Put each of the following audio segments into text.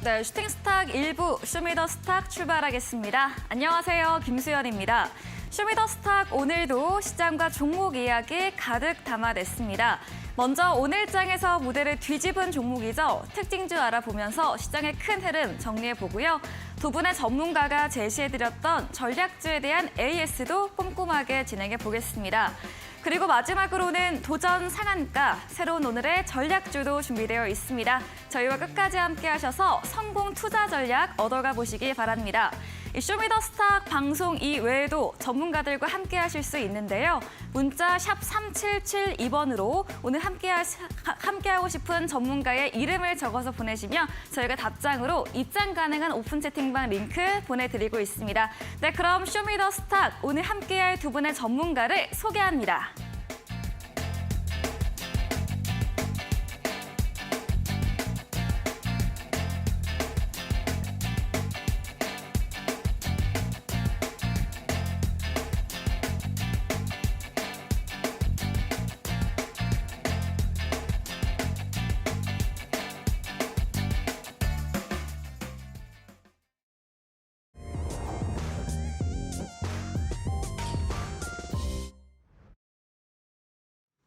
네, 슈팅스탁 1부 쇼미더스탁 출발하겠습니다. 안녕하세요, 김수연입니다. 쇼미더스탁 오늘도 시장과 종목 이야기 가득 담아냈습니다. 먼저 오늘 장에서 무대를 뒤집은 종목이죠. 특징주 알아보면서 시장의 큰 흐름 정리해보고요. 두 분의 전문가가 제시해드렸던 전략주에 대한 AS도 꼼꼼하게 진행해보겠습니다. 그리고 마지막으로는 도전 상한가, 새로운 오늘의 전략주도 준비되어 있습니다. 저희와 끝까지 함께 하셔서 성공 투자 전략 얻어가 보시기 바랍니다. 이 쇼미더스탁 방송 이외에도 전문가들과 함께 하실 수 있는데요. 문자 샵 3772번으로 오늘 함께하고 싶은 전문가의 이름을 적어서 보내시면 저희가 답장으로 입장 가능한 오픈 채팅방 링크 보내드리고 있습니다. 네, 그럼 쇼미더스탁 오늘 함께할 두 분의 전문가를 소개합니다.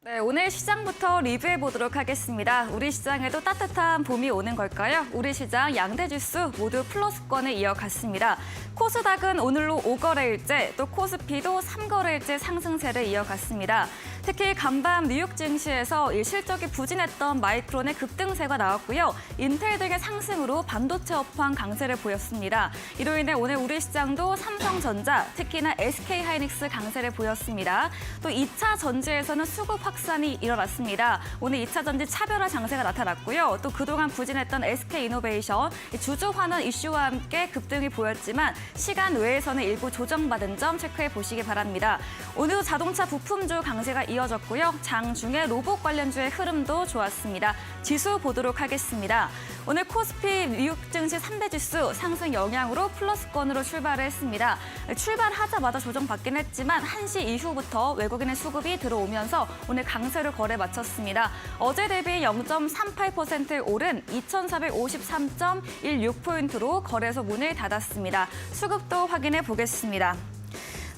네, 오늘 시장부터 리뷰해보도록 하겠습니다. 우리 시장에도 따뜻한 봄이 오는 걸까요? 우리 시장 양대 지수 모두 플러스권을 이어갔습니다. 코스닥은 오늘로 5거래일째, 또 코스피도 3거래일째 상승세를 이어갔습니다. 특히 간밤 뉴욕 증시에서 실적이 부진했던 마이크론의 급등세가 나왔고요. 인텔 등의 상승으로 반도체 업황 강세를 보였습니다. 이로 인해 오늘 우리 시장도 삼성전자, 특히나 SK하이닉스 강세를 보였습니다. 또 2차 전지에서는 수급 확산이 일어났습니다. 오늘 2차 전지 차별화 장세가 나타났고요. 또 그동안 부진했던 SK이노베이션, 주주 환원 이슈와 함께 급등이 보였지만 시간 외에서는 일부 조정받은 점 체크해 보시기 바랍니다. 오늘도 자동차 부품주 강세가 이어졌고요. 장중에 로봇 관련주의 흐름도 좋았습니다. 지수 보도록 하겠습니다. 오늘 코스피 뉴욕 증시 3대 지수 상승 영향으로 플러스권으로 출발을 했습니다. 출발하자마자 조정받긴 했지만 1시 이후부터 외국인의 수급이 들어오면서 오늘 강세를 거래 마쳤습니다. 어제 대비 0.38% 오른 2,453.16포인트로 거래소 문을 닫았습니다. 수급도 확인해 보겠습니다.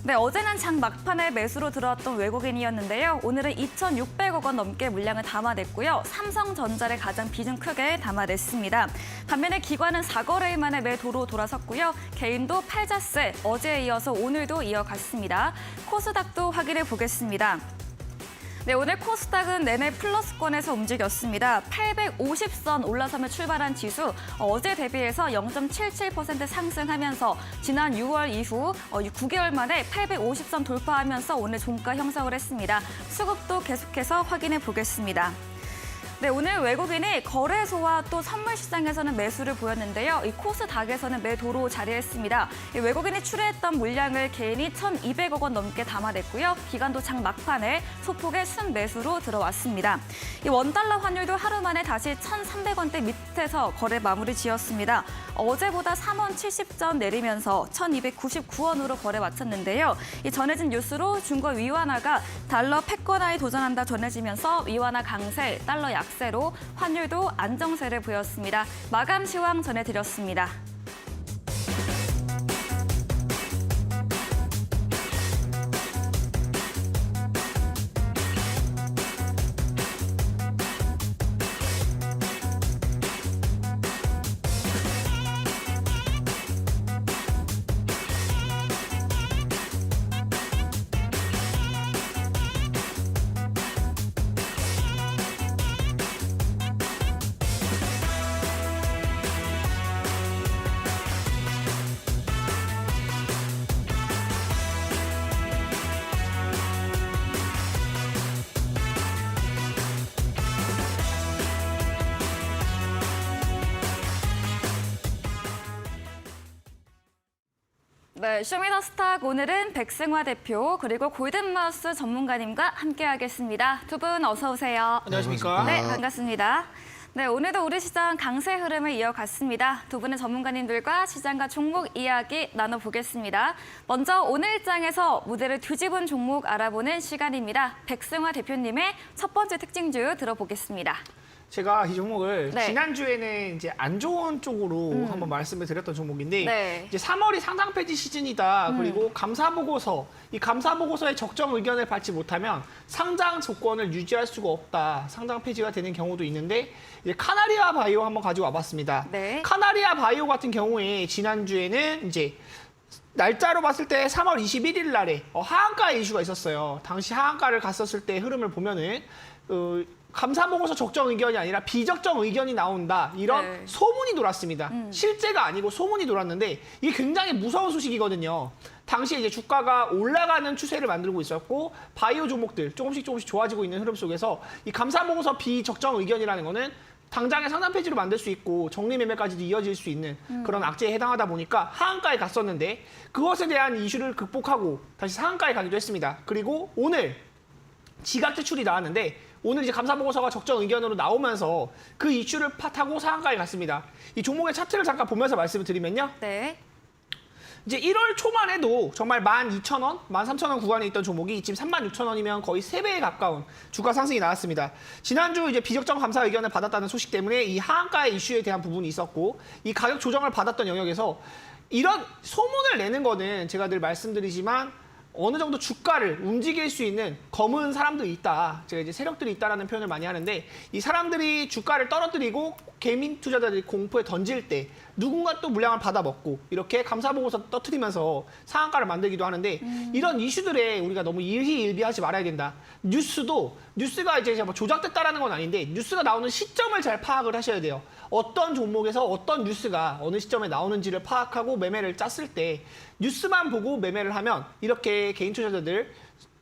네, 어제는 장 막판에 매수로 들어왔던 외국인이었는데요. 오늘은 2,600억 원 넘게 물량을 담아냈고요. 삼성전자를 가장 비중 크게 담아냈습니다. 반면에 기관은 4거래일 만에 매도로 돌아섰고요. 개인도 팔자세, 어제에 이어서 오늘도 이어갔습니다. 코스닥도 확인해 보겠습니다. 네, 오늘 코스닥은 내내 플러스권에서 움직였습니다. 850선 올라서며 출발한 지수, 어제 대비해서 0.77% 상승하면서 지난 6월 이후 9개월 만에 850선 돌파하면서 오늘 종가 형성을 했습니다. 수급도 계속해서 확인해 보겠습니다. 네, 오늘 외국인이 거래소와 또 선물 시장에서는 매수를 보였는데요. 이 코스닥에서는 매도로 자리했습니다. 외국인이 출회했던 물량을 개인이 1,200억 원 넘게 담아냈고요. 기관도 장 막판에 소폭의 순매수로 들어왔습니다. 이 원달러 환율도 하루 만에 다시 1,300원대 밑에서 거래 마무리 지었습니다. 어제보다 3원 70전 내리면서 1,299원으로 거래 마쳤는데요. 이 전해진 뉴스로 중국 위완화가 달러 패권화에 도전한다 전해지면서 위완화 강세, 달러 약세로 환율도 안정세를 보였습니다. 마감 시황 전해드렸습니다. 네, 쇼미더스탁 오늘은 백승화 대표 그리고 골든마우스 전문가님과 함께하겠습니다. 두 분 어서 오세요. 안녕하십니까? 네, 반갑습니다. 네, 오늘도 우리 시장 강세 흐름을 이어갔습니다. 두 분의 전문가님들과 시장과 종목 이야기 나눠보겠습니다. 먼저 오늘 장에서 무대를 뒤집은 종목 알아보는 시간입니다. 백승화 대표님의 첫 번째 특징주 들어보겠습니다. 제가 이 종목을 네. 지난주에는 이제 안 좋은 쪽으로 한번 말씀을 드렸던 종목인데 네. 이제 3월이 상장 폐지 시즌이다. 그리고 감사 보고서, 이 감사 보고서의 적정 의견을 받지 못하면 상장 조건을 유지할 수가 없다. 상장 폐지가 되는 경우도 있는데 이제 카나리아 바이오 한번 가지고 와봤습니다. 네. 카나리아 바이오 같은 경우에 지난주에는 이제 날짜로 봤을 때 3월 21일 날에 하한가 이슈가 있었어요. 당시 하한가를 갔었을 때 흐름을 보면은 감사 보고서 적정 의견이 아니라 비적정 의견이 나온다. 이런 네. 소문이 돌았습니다. 실제가 아니고 소문이 돌았는데 이게 굉장히 무서운 소식이거든요. 당시에 이제 주가가 올라가는 추세를 만들고 있었고 바이오 종목들 조금씩 좋아지고 있는 흐름 속에서 이 감사 보고서 비적정 의견이라는 거는 당장의 상장 폐지로 만들 수 있고 정리 매매까지도 이어질 수 있는 그런 악재에 해당하다 보니까 하한가에 갔었는데 그것에 대한 이슈를 극복하고 다시 상한가에 가기도 했습니다. 그리고 오늘 지각 제출이 나왔는데 오늘 이제 감사 보고서가 적정 의견으로 나오면서 그 이슈를 타고 상한가에 갔습니다. 이 종목의 차트를 잠깐 보면서 말씀을 드리면요. 네. 이제 1월 초만 해도 정말 12,000원, 13,000원 구간에 있던 종목이 지금 36,000원이면 거의 3배에 가까운 주가 상승이 나왔습니다. 지난주 이제 비적정 감사 의견을 받았다는 소식 때문에 이 하한가의 이슈에 대한 부분이 있었고 이 가격 조정을 받았던 영역에서 이런 소문을 내는 거는 제가 늘 말씀드리지만 어느 정도 주가를 움직일 수 있는 검은 사람들이 있다. 제가 이제 세력들이 있다라는 표현을 많이 하는데 이 사람들이 주가를 떨어뜨리고 개민 투자자들이 공포에 던질 때 누군가 또 물량을 받아먹고 이렇게 감사 보고서 떠트리면서 상한가를 만들기도 하는데 이런 이슈들에 우리가 너무 일희일비하지 말아야 된다. 뉴스가 이제 뭐 조작됐다라는 건 아닌데 뉴스가 나오는 시점을 잘 파악을 하셔야 돼요. 어떤 종목에서 어떤 뉴스가 어느 시점에 나오는지를 파악하고 매매를 짰을 때 뉴스만 보고 매매를 하면 이렇게 개인 투자자들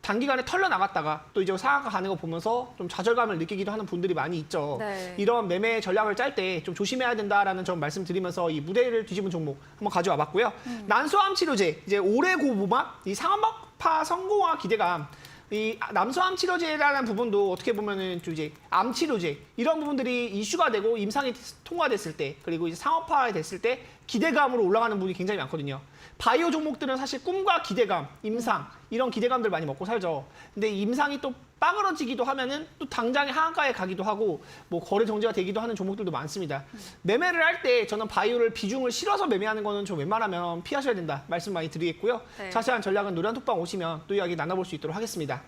단기간에 털려 나갔다가 또 이제 상한가 가는 거 보면서 좀 좌절감을 느끼기도 하는 분들이 많이 있죠. 네. 이런 매매 전략을 짤 때 좀 조심해야 된다라는 점 말씀드리면서 이 무대를 뒤집은 종목 한번 가져와 봤고요. 난소암 치료제, 이제 올해 고보막, 이 상업파 성공화 기대감, 이 남소암 치료제라는 부분도 어떻게 보면은 좀 이제 암 치료제 이런 부분들이 이슈가 되고 임상이 통과됐을 때 그리고 이제 상업화 됐을 때 기대감으로 올라가는 부분이 굉장히 많거든요. 바이오 종목들은 사실 꿈과 기대감, 임상 이런 기대감들 많이 먹고 살죠. 근데 임상이 또 빠그러지기도 하면은 또 당장에 하한가에 가기도 하고 뭐 거래 정지가 되기도 하는 종목들도 많습니다. 매매를 할 때 저는 바이오를 비중을 실어서 매매하는 거는 좀 웬만하면 피하셔야 된다 말씀 많이 드리겠고요. 네. 자세한 전략은 노련톡방 오시면 또 이야기 나눠볼 수 있도록 하겠습니다.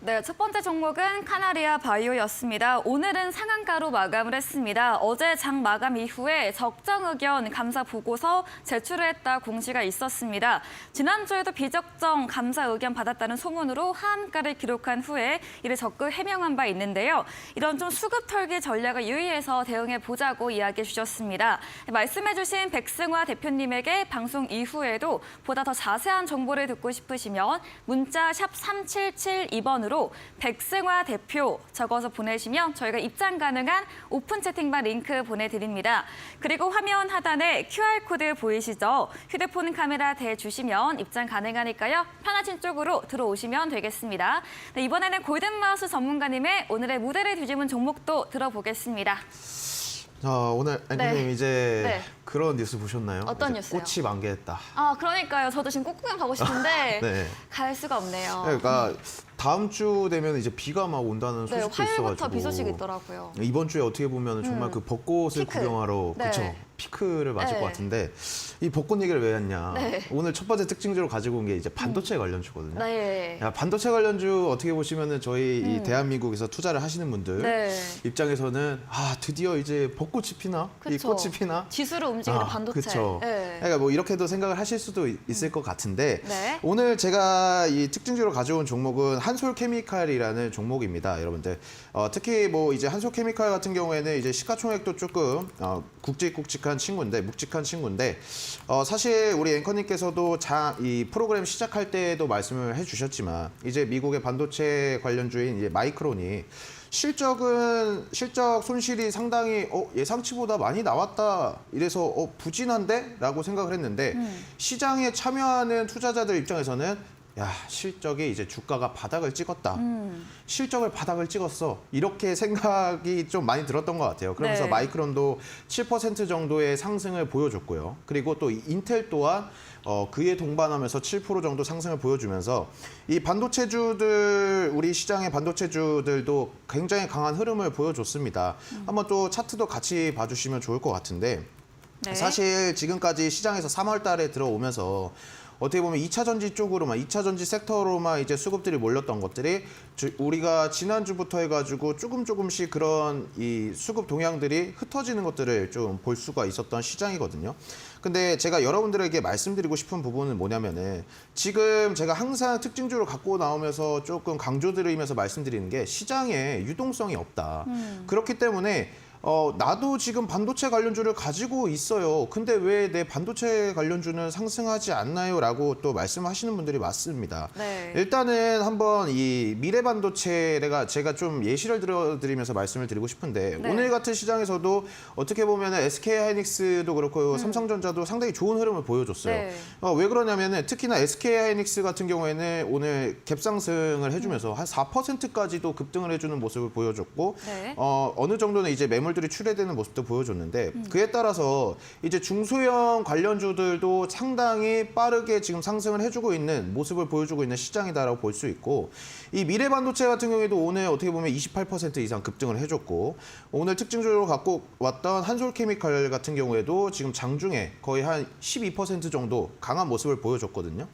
네, 첫 번째 종목은 카나리아 바이오였습니다. 오늘은 상한가로 마감을 했습니다. 어제 장 마감 이후에 적정 의견 감사 보고서 제출을 했다 공시가 있었습니다. 지난주에도 비적정 감사 의견 받았다는 소문으로 하한가를 기록한 후에 이를 적극 해명한 바 있는데요. 이런 좀 수급 털기 전략을 유의해서 대응해 보자고 이야기해 주셨습니다. 말씀해 주신 백승화 대표님에게 방송 이후에도 보다 더 자세한 정보를 듣고 싶으시면 문자 샵 3772번으로 백승화 대표 적어서 보내시면 저희가 입장 가능한 오픈 채팅방 링크 보내드립니다. 그리고 화면 하단에 QR코드 보이시죠? 휴대폰 카메라 대주시면 입장 가능하니까요. 편하신 쪽으로 들어오시면 되겠습니다. 네, 이번에는 골든마우스 전문가님의 오늘의 무대를 뒤집은 종목도 들어보겠습니다. 자, 오늘 앵커님 이제 네. 그런 뉴스 보셨나요? 어떤 이제 뉴스요? 꽃이 만개했다. 아, 그러니까요. 저도 지금 꽃구경 가고 싶은데 네. 갈 수가 없네요. 그러니까 다음 주 되면 이제 비가 막 온다는 네, 소식도 화요일부터 있어가지고 비 소식이 있더라고요. 이번 주에 어떻게 보면 정말 그 벚꽃을 피크. 구경하러 네. 그쵸 피크를 맞을 네. 것 같은데 이 벚꽃 얘기를 왜 했냐? 네. 오늘 첫 번째 특징주로 가지고 온 게 이제 반도체 관련주거든요. 네. 야, 반도체 관련주 어떻게 보시면은 저희 이 대한민국에서 투자를 하시는 분들 네. 입장에서는 아 드디어 이제 벚꽃이 피나 이 그쵸. 꽃이 피나 지수를 움직이는 반도체. 그렇죠. 네. 그러니까 뭐 이렇게도 생각을 하실 수도 있을 것 같은데 네. 오늘 제가 이 특징주로 가져온 종목은 한솔케미칼이라는 종목입니다, 여러분들. 특히 뭐 이제 한솔케미칼 같은 경우에는 이제 시가총액도 조금 굵직굵직한 친구인데 묵직한 친구인데 사실 우리 앵커님께서도 이 프로그램 시작할 때도 말씀을 해주셨지만 이제 미국의 반도체 관련주인 이제 마이크론이 실적 손실이 상당히 예상치보다 많이 나왔다. 이래서 부진한데? 라고 생각을 했는데 시장에 참여하는 투자자들 입장에서는 야, 실적이 이제 주가가 바닥을 찍었다. 실적을 바닥을 찍었어. 이렇게 생각이 좀 많이 들었던 것 같아요. 그러면서 네. 마이크론도 7% 정도의 상승을 보여줬고요. 그리고 또 인텔 또한 그에 동반하면서 7% 정도 상승을 보여주면서 이 반도체주들, 우리 시장의 반도체주들도 굉장히 강한 흐름을 보여줬습니다. 한번 또 차트도 같이 봐주시면 좋을 것 같은데 네. 사실 지금까지 시장에서 3월 달에 들어오면서 어떻게 보면 2차 전지 쪽으로만, 2차 전지 섹터로만 이제 수급들이 몰렸던 것들이 우리가 지난주부터 해가지고 조금씩 그런 이 수급 동향들이 흩어지는 것들을 좀 볼 수가 있었던 시장이거든요. 근데 제가 여러분들에게 말씀드리고 싶은 부분은 뭐냐면은 지금 제가 항상 특징주를 갖고 나오면서 조금 강조드리면서 말씀드리는 게 시장에 유동성이 없다. 그렇기 때문에 나도 지금 반도체 관련주를 가지고 있어요. 근데 왜 내 반도체 관련주는 상승하지 않나요? 라고 또 말씀하시는 분들이 많습니다. 네. 일단은 한번 이 미래 반도체 제가 좀 예시를 들어드리면서 말씀을 드리고 싶은데 네. 오늘 같은 시장에서도 어떻게 보면 SK 하이닉스도 그렇고 삼성전자도 상당히 좋은 흐름을 보여줬어요. 네. 왜 그러냐면은 특히나 SK 하이닉스 같은 경우에는 오늘 갭상승을 해주면서 한 4%까지도 급등을 해주는 모습을 보여줬고 네. 어느 정도는 이제 매물들이 출회되는 모습도 보여줬는데 그에 따라서 이제 중소형 관련주들도 상당히 빠르게 지금 상승을 해주고 있는 모습을 보여주고 있는 시장이다라고 볼 수 있고 이 미래 반도체 같은 경우에도 오늘 어떻게 보면 28% 이상 급등을 해줬고 오늘 특징적으로 갖고 왔던 한솔케미칼 같은 경우에도 지금 장중에 거의 한 12% 정도 강한 모습을 보여줬거든요.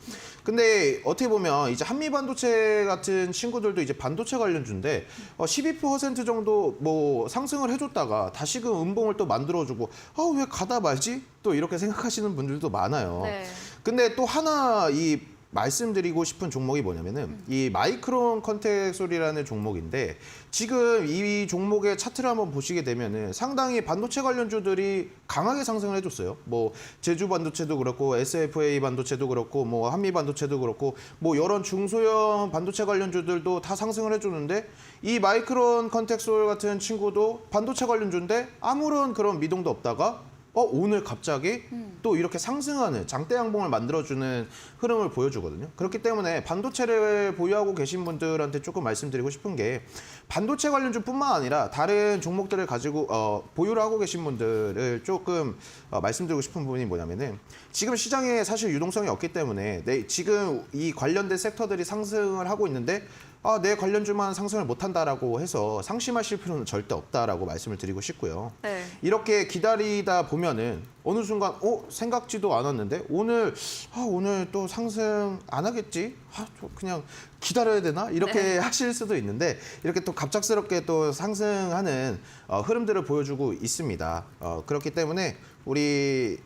근데 어떻게 보면 이제 한미 반도체 같은 친구들도 이제 반도체 관련주인데 12% 정도 뭐 상승을 해줬다가 다시금 음봉을 또 만들어주고 왜 가다 말지? 또 이렇게 생각하시는 분들도 많아요. 네. 근데 또 하나 이 말씀드리고 싶은 종목이 뭐냐면은 이 마이크론 컨텍솔이라는 종목인데 지금 이 종목의 차트를 한번 보시게 되면은 상당히 반도체 관련주들이 강하게 상승을 해줬어요. 뭐 제주 반도체도 그렇고 SFA 반도체도 그렇고 뭐 한미 반도체도 그렇고 뭐 여러 중소형 반도체 관련주들도 다 상승을 해주는데 이 마이크론 컨텍솔 같은 친구도 반도체 관련주인데 아무런 그런 미동도 없다가 오늘 갑자기 또 이렇게 상승하는 장대 양봉을 만들어주는 흐름을 보여주거든요. 그렇기 때문에 반도체를 보유하고 계신 분들한테 조금 말씀드리고 싶은 게 반도체 관련주뿐만 아니라 다른 종목들을 가지고 보유를 하고 계신 분들을 조금 말씀드리고 싶은 부분이 뭐냐면은 지금 시장에 사실 유동성이 없기 때문에 지금 이 관련된 섹터들이 상승을 하고 있는데 내 관련주만 상승을 못한다라고 해서 상심하실 필요는 절대 없다라고 말씀을 드리고 싶고요. 네. 이렇게 기다리다 보면은 어느 순간 생각지도 않았는데 오늘 또 상승 안 하겠지? 그냥 기다려야 되나? 이렇게 네. 하실 수도 있는데 이렇게 또 갑작스럽게 또 상승하는 흐름들을 보여주고 있습니다. 그렇기 때문에 우리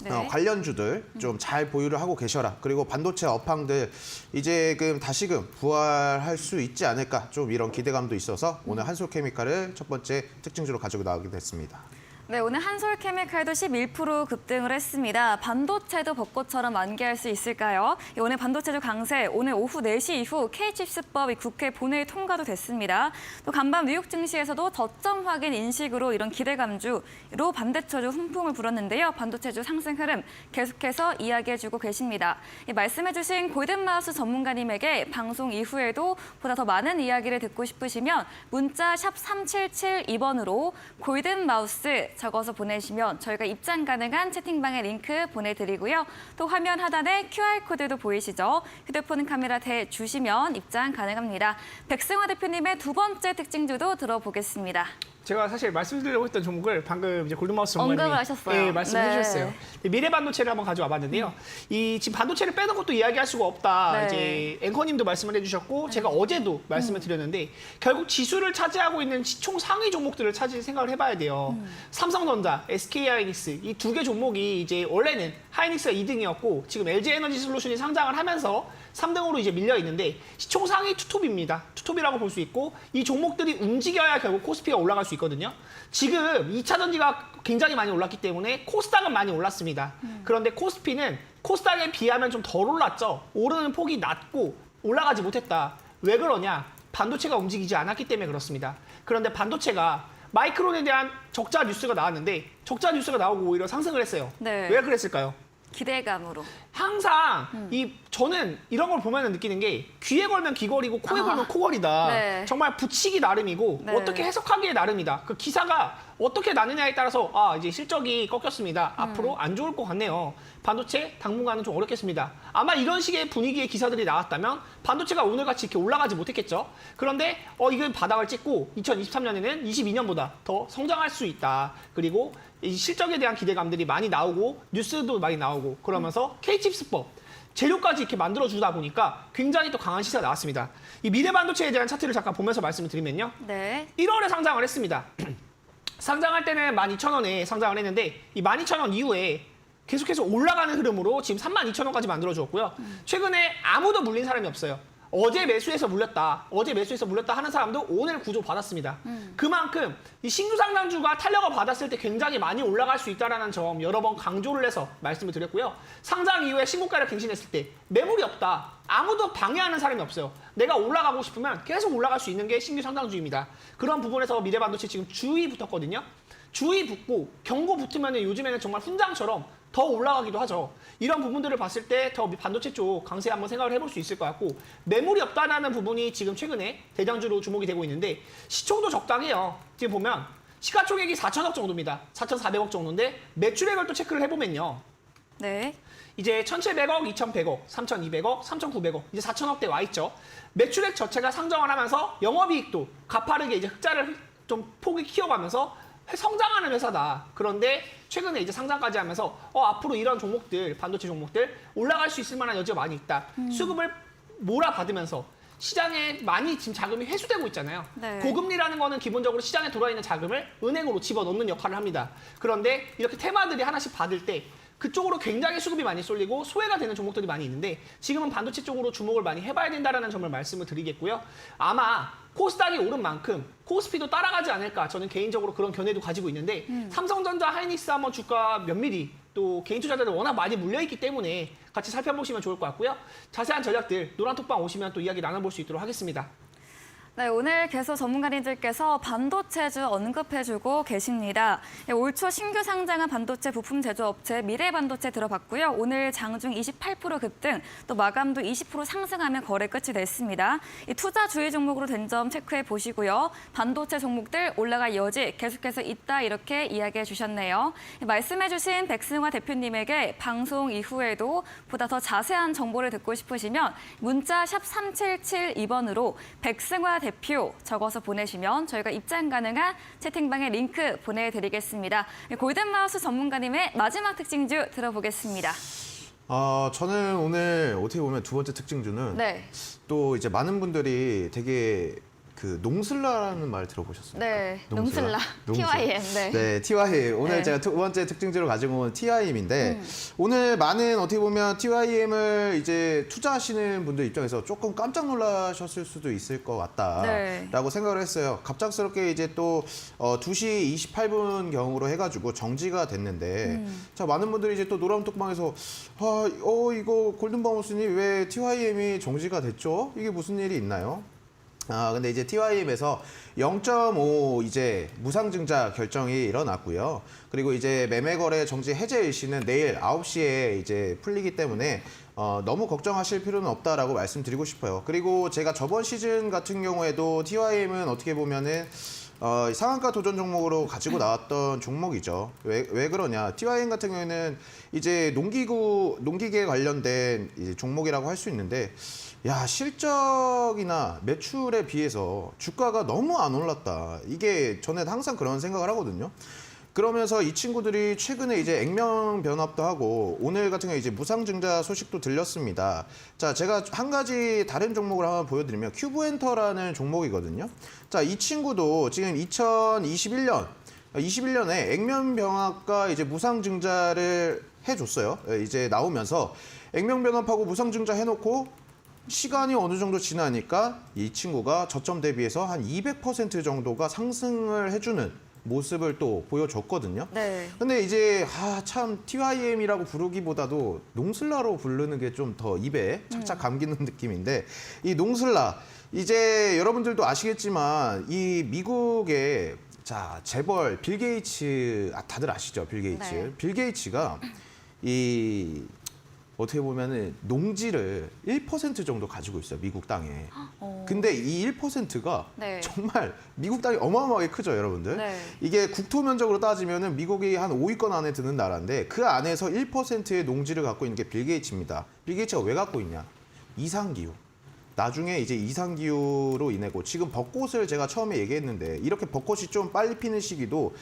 네. 관련주들 좀 잘 보유를 하고 계셔라. 그리고 반도체 업황들 이제 다시금 부활할 수 있지 않을까 좀 이런 기대감도 있어서 오늘 한솔케미칼을 첫 번째 특징주로 가지고 나오게 됐습니다. 네, 오늘 한솔케미칼도 11% 급등을 했습니다. 반도체도 벚꽃처럼 만개할 수 있을까요? 오늘 반도체주 강세, 오늘 오후 4시 이후 K칩스법이 국회 본회의 통과도 됐습니다. 또 간밤 뉴욕 증시에서도 저점 확인 인식으로 이런 기대감주로 반대처주 훈풍을 불었는데요. 반도체주 상승 흐름 계속해서 이야기해주고 계십니다. 말씀해주신 골든마우스 전문가님에게 방송 이후에도 보다 더 많은 이야기를 듣고 싶으시면 문자 샵 3772번으로 골든마우스 적어서 보내시면 저희가 입장 가능한 채팅방의 링크 보내드리고요. 또 화면 하단에 QR코드도 보이시죠? 휴대폰 카메라 대주시면 입장 가능합니다. 백승화 대표님의 두 번째 특징주도 들어보겠습니다. 제가 사실 말씀드리려고 했던 종목을 방금 이제 골든마우스 전문가님이 언급을 하셨어요. 말씀해 네. 주셨어요. 미래 반도체를 한번 가져와 봤는데요. 이 지금 반도체를 빼는 것도 이야기할 수가 없다. 네. 이제 앵커님도 말씀을 해주셨고 제가 어제도 말씀을 드렸는데 결국 지수를 차지하고 있는 시총 상위 종목들을 생각을 해봐야 돼요. 삼성전자, SK 하이닉스 이 두 개 종목이 이제 원래는 하이닉스가 2등이었고 지금 LG 에너지 솔루션이 상장을 하면서 3등으로 이제 밀려 있는데 시총 상위 투톱입니다. 투톱이라고 볼 수 있고 이 종목들이 움직여야 결국 코스피가 올라갈 수 있거든요. 지금 2차 전지가 굉장히 많이 올랐기 때문에 코스닥은 많이 올랐습니다. 그런데 코스피는 코스닥에 비하면 좀 덜 올랐죠. 오르는 폭이 낮고 올라가지 못했다. 왜 그러냐? 반도체가 움직이지 않았기 때문에 그렇습니다. 그런데 반도체가 마이크론에 대한 적자 뉴스가 나왔는데 적자 뉴스가 나오고 오히려 상승을 했어요. 네. 왜 그랬을까요? 기대감으로. 항상 저는 이런 걸 보면 느끼는 게 귀에 걸면 귀걸이고 코에 걸면 코걸이다. 네. 정말 붙이기 나름이고 네. 어떻게 해석하기에 나름이다. 그 기사가 어떻게 나느냐에 따라서 이제 실적이 꺾였습니다. 앞으로 안 좋을 것 같네요. 반도체 당분간은 좀 어렵겠습니다. 아마 이런 식의 분위기의 기사들이 나왔다면 반도체가 오늘같이 이렇게 올라가지 못했겠죠. 그런데 이건 바닥을 찍고 2023년에는 22년보다 더 성장할 수 있다. 그리고 이 실적에 대한 기대감들이 많이 나오고 뉴스도 많이 나오고 그러면서 K칩스법 재료까지 이렇게 만들어주다 보니까 굉장히 또 강한 시세가 나왔습니다. 이 미래 반도체에 대한 차트를 잠깐 보면서 말씀을 드리면요. 네. 1월에 상장을 했습니다. 상장할 때는 12,000원에 상장을 했는데 이 12,000원 이후에 계속해서 올라가는 흐름으로 지금 32,000원까지 만들어주었고요. 최근에 아무도 물린 사람이 없어요. 어제 매수해서 물렸다 하는 사람도 오늘 구조 받았습니다. 그만큼 이 신규 상장주가 탄력을 받았을 때 굉장히 많이 올라갈 수 있다는 점 여러 번 강조를 해서 말씀을 드렸고요. 상장 이후에 신고가를 갱신했을 때 매물이 없다. 아무도 방해하는 사람이 없어요. 내가 올라가고 싶으면 계속 올라갈 수 있는 게 신규 상장주입니다. 그런 부분에서 미래반도체 지금 주의 붙었거든요. 주의 붙고 경고 붙으면 요즘에는 정말 훈장처럼 더 올라가기도 하죠. 이런 부분들을 봤을 때 더 반도체 쪽 강세 한번 생각을 해볼 수 있을 것 같고 매물이 없다는 부분이 지금 최근에 대장주로 주목이 되고 있는데 시총도 적당해요. 지금 보면 시가총액이 4천억 정도입니다. 4,400억 정도인데 매출액을 또 체크를 해보면요. 네. 이제 1,700억, 2,100억, 3,200억, 3,900억 이제 4천억대 와 있죠. 매출액 자체가 상정을 하면서 영업이익도 가파르게 이제 흑자를 좀 폭이 키워가면서 성장하는 회사다. 그런데 최근에 이제 상장까지 하면서 앞으로 이런 종목들, 반도체 종목들 올라갈 수 있을 만한 여지가 많이 있다. 수급을 몰아받으면서 시장에 많이 지금 자금이 회수되고 있잖아요. 네. 고금리라는 거는 기본적으로 시장에 들어있는 자금을 은행으로 집어넣는 역할을 합니다. 그런데 이렇게 테마들이 하나씩 받을 때 그쪽으로 굉장히 수급이 많이 쏠리고 소외가 되는 종목들이 많이 있는데 지금은 반도체 쪽으로 주목을 많이 해봐야 된다는 점을 말씀을 드리겠고요. 아마 코스닥이 오른 만큼 코스피도 따라가지 않을까 저는 개인적으로 그런 견해도 가지고 있는데 삼성전자, 하이닉스 한번 주가 면밀히 또 개인 투자자들 워낙 많이 물려있기 때문에 같이 살펴보시면 좋을 것 같고요. 자세한 전략들 노란톡방 오시면 또 이야기 나눠볼 수 있도록 하겠습니다. 네, 오늘 계속 전문가님들께서 반도체주 언급해주고 계십니다. 올 초 신규 상장한 반도체 부품 제조업체 미래반도체 들어봤고요. 오늘 장중 28% 급등, 또 마감도 20% 상승하며 거래 끝이 됐습니다. 이 투자 주의 종목으로 된 점 체크해 보시고요. 반도체 종목들 올라갈 여지 계속해서 있다 이렇게 이야기해 주셨네요. 말씀해주신 백승화 대표님에게 방송 이후에도 보다 더 자세한 정보를 듣고 싶으시면 문자 샵 3772번으로 백승화 대표 적어서 보내시면 저희가 입장 가능한 채팅방에 링크 보내드리겠습니다. 골든마우스 전문가님의 마지막 특징주 들어보겠습니다. 저는 오늘 어떻게 보면 두 번째 특징주는 네. 또 이제 많은 분들이 되게 그 농슬라라는 말 들어보셨습니까? 네, 농슬라. TYM. 네. 네, TYM. 오늘 네. 제가 두 번째 특징주로 가지고 온 TYM인데 오늘 많은 어떻게 보면 TYM을 이제 투자하시는 분들 입장에서 조금 깜짝 놀라셨을 수도 있을 것 같다라고 네. 생각을 했어요. 갑작스럽게 이제 또 2시 28분 경으로 해가지고 정지가 됐는데 자 많은 분들이 이제 또 노란 톡방에서 이거 골든바운스님 왜 TYM이 정지가 됐죠? 이게 무슨 일이 있나요? 근데 이제 TYM에서 0.5 이제 무상증자 결정이 일어났고요. 그리고 이제 매매거래 정지 해제 일시는 내일 9시에 이제 풀리기 때문에 너무 걱정하실 필요는 없다라고 말씀드리고 싶어요. 그리고 제가 저번 시즌 같은 경우에도 TYM은 어떻게 보면은 상한가 도전 종목으로 가지고 나왔던 종목이죠. 왜 그러냐? TYM 같은 경우에는 이제 농기계 관련된 이제 종목이라고 할 수 있는데, 야, 실적이나 매출에 비해서 주가가 너무 안 올랐다. 이게 저는 항상 그런 생각을 하거든요. 그러면서 이 친구들이 최근에 이제 액면 변압도 하고 오늘 같은 경우에 이제 무상증자 소식도 들렸습니다. 자, 제가 한 가지 다른 종목을 한번 보여드리면 큐브엔터라는 종목이거든요. 자, 이 친구도 지금 2021년에 액면 변압과 이제 무상증자를 해줬어요. 이제 나오면서 액면 변압하고 무상증자 해놓고 시간이 어느 정도 지나니까 이 친구가 저점 대비해서 한 200% 정도가 상승을 해주는 모습을 또 보여줬거든요. 네. 근데 이제 참 TYM이라고 부르기보다도 농슬라로 부르는 게 좀 더 입에 착착 감기는 느낌인데 이 농슬라 이제 여러분들도 아시겠지만 이 미국의 자 재벌 빌 게이츠 다들 아시죠? 빌 게이츠. 네. 빌 게이츠가 이 어떻게 보면은 농지를 1% 정도 가지고 있어요, 미국 땅에. 어. 근데 이 1%가 네. 정말 미국 땅이 어마어마하게 크죠, 여러분들. 네. 이게 국토 면적으로 따지면은 미국이 한 5위권 안에 드는 나라인데 그 안에서 1%의 농지를 갖고 있는 게 빌 게이츠입니다. 빌 게이츠가 왜 갖고 있냐? 이상기후. 나중에 이제 이상기후로 인해고 지금 벚꽃을 제가 처음에 얘기했는데 이렇게 벚꽃이 좀 빨리 피는 시기도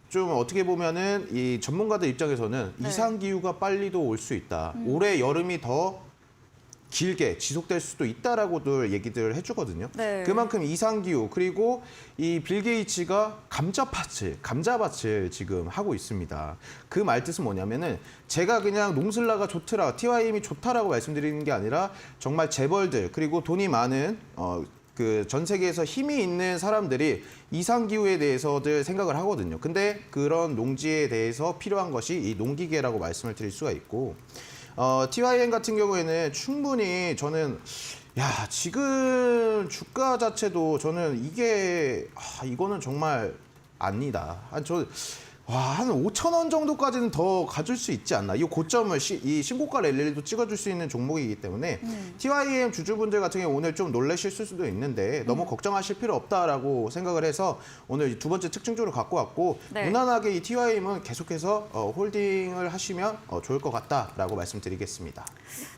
좀 어떻게 보면은 이 전문가들 입장에서는 네. 이상기후가 빨리도 올 수 있다. 올해 여름이 더 길게 지속될 수도 있다라고들 얘기들 해주거든요. 네. 그만큼 이상기후 그리고 이 빌 게이츠가 감자밭을 지금 하고 있습니다. 그 말 뜻은 뭐냐면은 제가 그냥 농슬라가 좋더라, TYM이 좋다라고 말씀드리는 게 아니라 정말 재벌들 그리고 돈이 많은 그 전 세계에서 힘이 있는 사람들이 이상기후에 대해서들 생각을 하거든요. 근데 그런 농지에 대해서 필요한 것이 이 농기계라고 말씀을 드릴 수가 있고 TYM 같은 경우에는 충분히 저는 지금 주가 자체도 저는 이거는 정말 아니다. 한 5천 원 정도까지는 더 가줄 수 있지 않나. 이 고점을 이 신고가 랠리도 찍어줄 수 있는 종목이기 때문에 TYM 주주분들 같은 경우 오늘 좀 놀라실 수도 있는데 너무 걱정하실 필요 없다라고 생각을 해서 오늘 두 번째 특징적으로 갖고 왔고 네. 무난하게 이 TYM은 계속해서 홀딩을 하시면 좋을 것 같다라고 말씀드리겠습니다.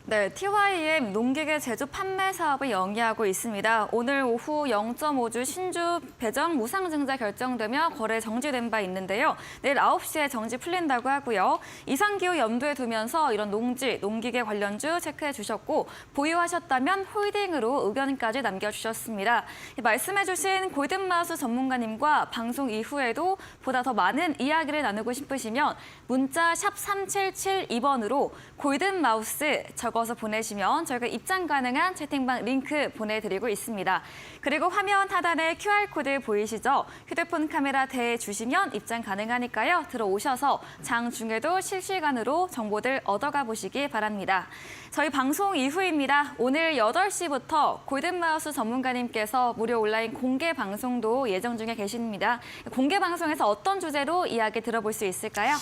네, TYM 농기계 제조 판매 사업을 영위하고 있습니다. 오늘 오후 0.5주 신주 배정 무상증자 결정되며 거래 정지된 바 있는데요. 내일 9시에 정지 풀린다고 하고요. 이상기후 염두에 두면서 이런 농기계 관련주 체크해 주셨고 보유하셨다면 홀딩으로 의견까지 남겨주셨습니다. 말씀해 주신 골든마우스 전문가님과 방송 이후에도 보다 더 많은 이야기를 나누고 싶으시면 문자 샵 3772번으로 골든마우스 적어서 보내시면 저희가 입장 가능한 채팅방 링크 보내드리고 있습니다. 그리고 화면 하단에 QR코드 보이시죠? 휴대폰 카메라 대주시면 입장 가능하니까요. 들어오셔서 장중에도 실시간으로 정보들 얻어가 보시기 바랍니다. 저희 방송 이후입니다. 오늘 8시부터 골든마우스 전문가님께서 무료 온라인 공개 방송도 예정 중에 계십니다. 공개 방송에서 어떤 주제로 이야기 들어볼 수 있을까요?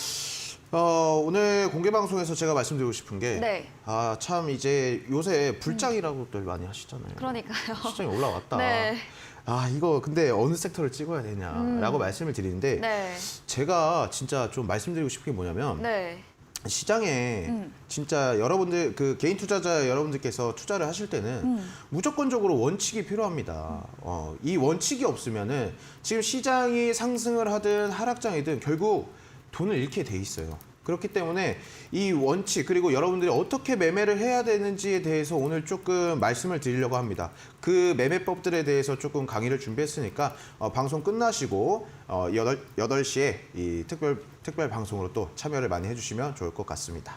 오늘 공개 방송에서 제가 말씀드리고 싶은 게 네. 참 이제 요새 불장이라고들 많이 하시잖아요. 그러니까요. 시장이 올라왔다. 네. 이거 근데 어느 섹터를 찍어야 되냐라고 말씀을 드리는데 네. 제가 진짜 좀 말씀드리고 싶은 게 뭐냐면 네. 시장에 진짜 여러분들 그 개인 투자자 여러분들께서 투자를 하실 때는 무조건적으로 원칙이 필요합니다. 이 원칙이 없으면은 지금 시장이 상승을 하든 하락장이든 결국 돈을 잃게 돼 있어요. 그렇기 때문에 이 원칙 그리고 여러분들이 어떻게 매매를 해야 되는지에 대해서 오늘 조금 말씀을 드리려고 합니다. 그 매매법들에 대해서 조금 강의를 준비했으니까 방송 끝나시고 8시에 이 특별 방송으로 또 참여를 많이 해주시면 좋을 것 같습니다.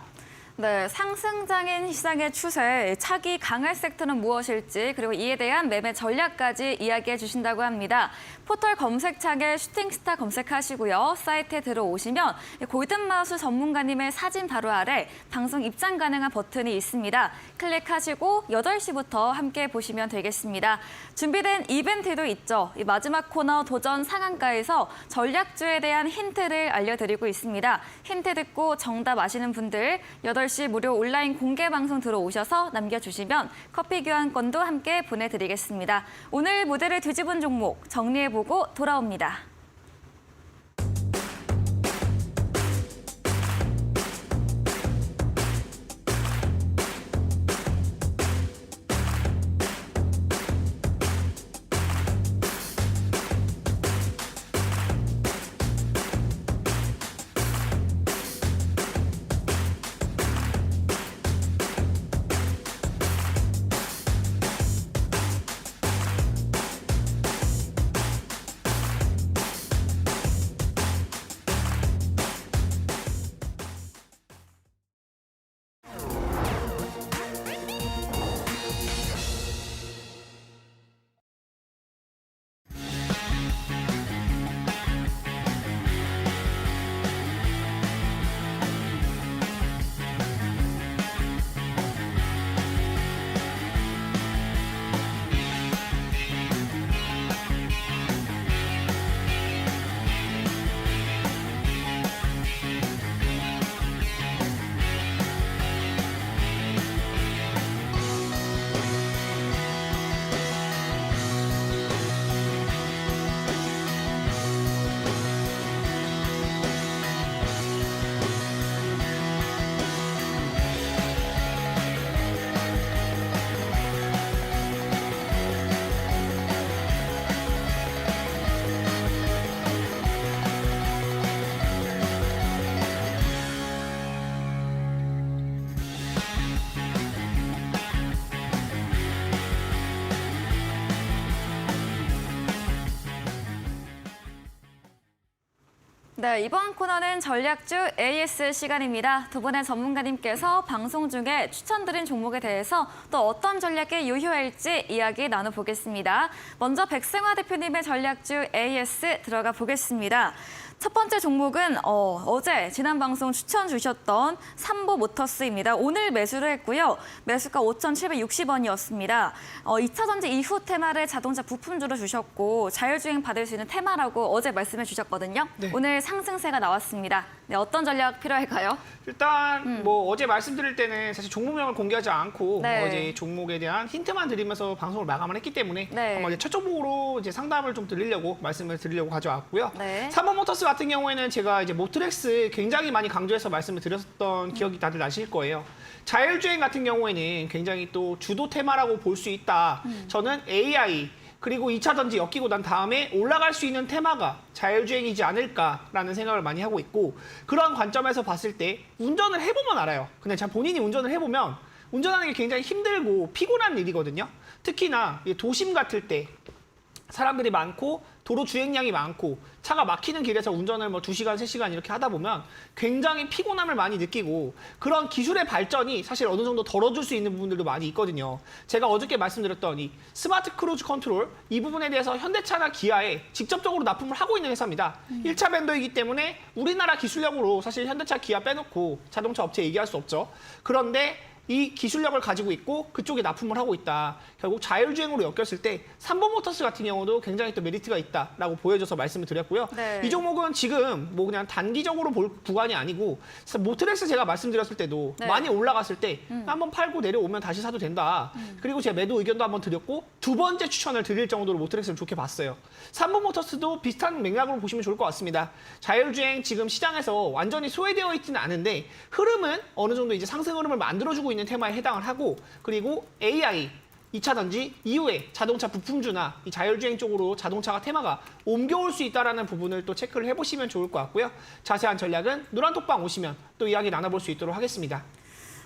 네, 상승장인 시장의 추세, 차기 강할 섹터는 무엇일지 그리고 이에 대한 매매 전략까지 이야기해 주신다고 합니다. 포털 검색창에 슈팅스타 검색하시고요. 사이트에 들어오시면 골든마우스 전문가님의 사진 바로 아래 방송 입장 가능한 버튼이 있습니다. 클릭하시고 8시부터 함께 보시면 되겠습니다. 준비된 이벤트도 있죠. 이 마지막 코너 도전 상한가에서 전략주에 대한 힌트를 알려드리고 있습니다. 힌트 듣고 정답 아시는 분들 8시 무료 온라인 공개 방송 들어오셔서 남겨주시면 커피 교환권도 함께 보내드리겠습니다. 오늘 무대를 뒤집은 종목 정리해보고 돌아옵니다. 네, 이번 코너는 전략주 AS 시간입니다. 두 분의 전문가님께서 방송 중에 추천드린 종목에 대해서 또 어떤 전략이 유효할지 이야기 나눠보겠습니다. 먼저 백승화 대표님의 전략주 AS 들어가 보겠습니다. 첫 번째 종목은 어제 지난 방송 추천 주셨던 삼보 모터스입니다. 오늘 매수를 했고요. 매수가 5,760원이었습니다. 2차 전지 이후 테마를 자동차 부품주로 주셨고 자율주행 받을 수 있는 테마라고 어제 말씀해 주셨거든요. 네. 오늘 상승세가 나왔습니다. 네, 어떤 전략 필요할까요? 일단 뭐 어제 말씀드릴 때는 사실 종목명을 공개하지 않고 네. 어제 종목에 대한 힌트만 드리면서 방송을 마감을 했기 때문에 네. 한번 이제 첫 종목으로 이제 상담을 좀 드리려고 말씀을 드리려고 가져왔고요. 네. 삼보모터스 같은 경우에는 제가 이제 모트렉스 굉장히 많이 강조해서 말씀을 드렸던 기억이 다들 나실 거예요. 자율주행 같은 경우에는 굉장히 또 주도 테마라고 볼 수 있다. 저는 AI 그리고 2차 전지 엮이고 난 다음에 올라갈 수 있는 테마가 자율주행이지 않을까라는 생각을 많이 하고 있고 그런 관점에서 봤을 때 운전을 해보면 알아요. 근데 참 본인이 운전을 해보면 운전하는 게 굉장히 힘들고 피곤한 일이거든요. 특히나 도심 같을 때 사람들이 많고 도로 주행량이 많고 차가 막히는 길에서 운전을 뭐 2시간, 3시간 이렇게 하다 보면 굉장히 피곤함을 많이 느끼고 그런 기술의 발전이 사실 어느 정도 덜어줄 수 있는 부분들도 많이 있거든요. 제가 어저께 말씀드렸던 이 스마트 크루즈 컨트롤 이 부분에 대해서 현대차나 기아에 직접적으로 납품을 하고 있는 회사입니다. 1차 벤더이기 때문에 우리나라 기술력으로 사실 현대차, 기아 빼놓고 자동차 업체 얘기할 수 없죠. 그런데 이 기술력을 가지고 있고 그쪽에 납품을 하고 있다. 결국 자율주행으로 엮였을 때 삼보모터스 같은 경우도 굉장히 또 메리트가 있다라고 보여줘서 말씀을 드렸고요. 네. 이 종목은 지금 뭐 그냥 단기적으로 볼 구간이 아니고 모트렉스 제가 말씀드렸을 때도 네. 많이 올라갔을 때 한번 팔고 내려오면 다시 사도 된다. 그리고 제가 매도 의견도 한번 드렸고 두 번째 추천을 드릴 정도로 모트렉스를 좋게 봤어요. 삼보모터스도 비슷한 맥락으로 보시면 좋을 것 같습니다. 자율주행 지금 시장에서 완전히 소외되어 있지는 않은데 흐름은 어느 정도 이제 상승 흐름을 만들어주고 있는 테마에 해당을 하고 그리고 AI 2차 전지 이후에 자동차 부품주나 이 자율주행 쪽으로 자동차가 테마가 옮겨올 수 있다는 부분을 또 체크를 해보시면 좋을 것 같고요. 자세한 전략은 노란톡방 오시면 또 이야기 나눠볼 수 있도록 하겠습니다.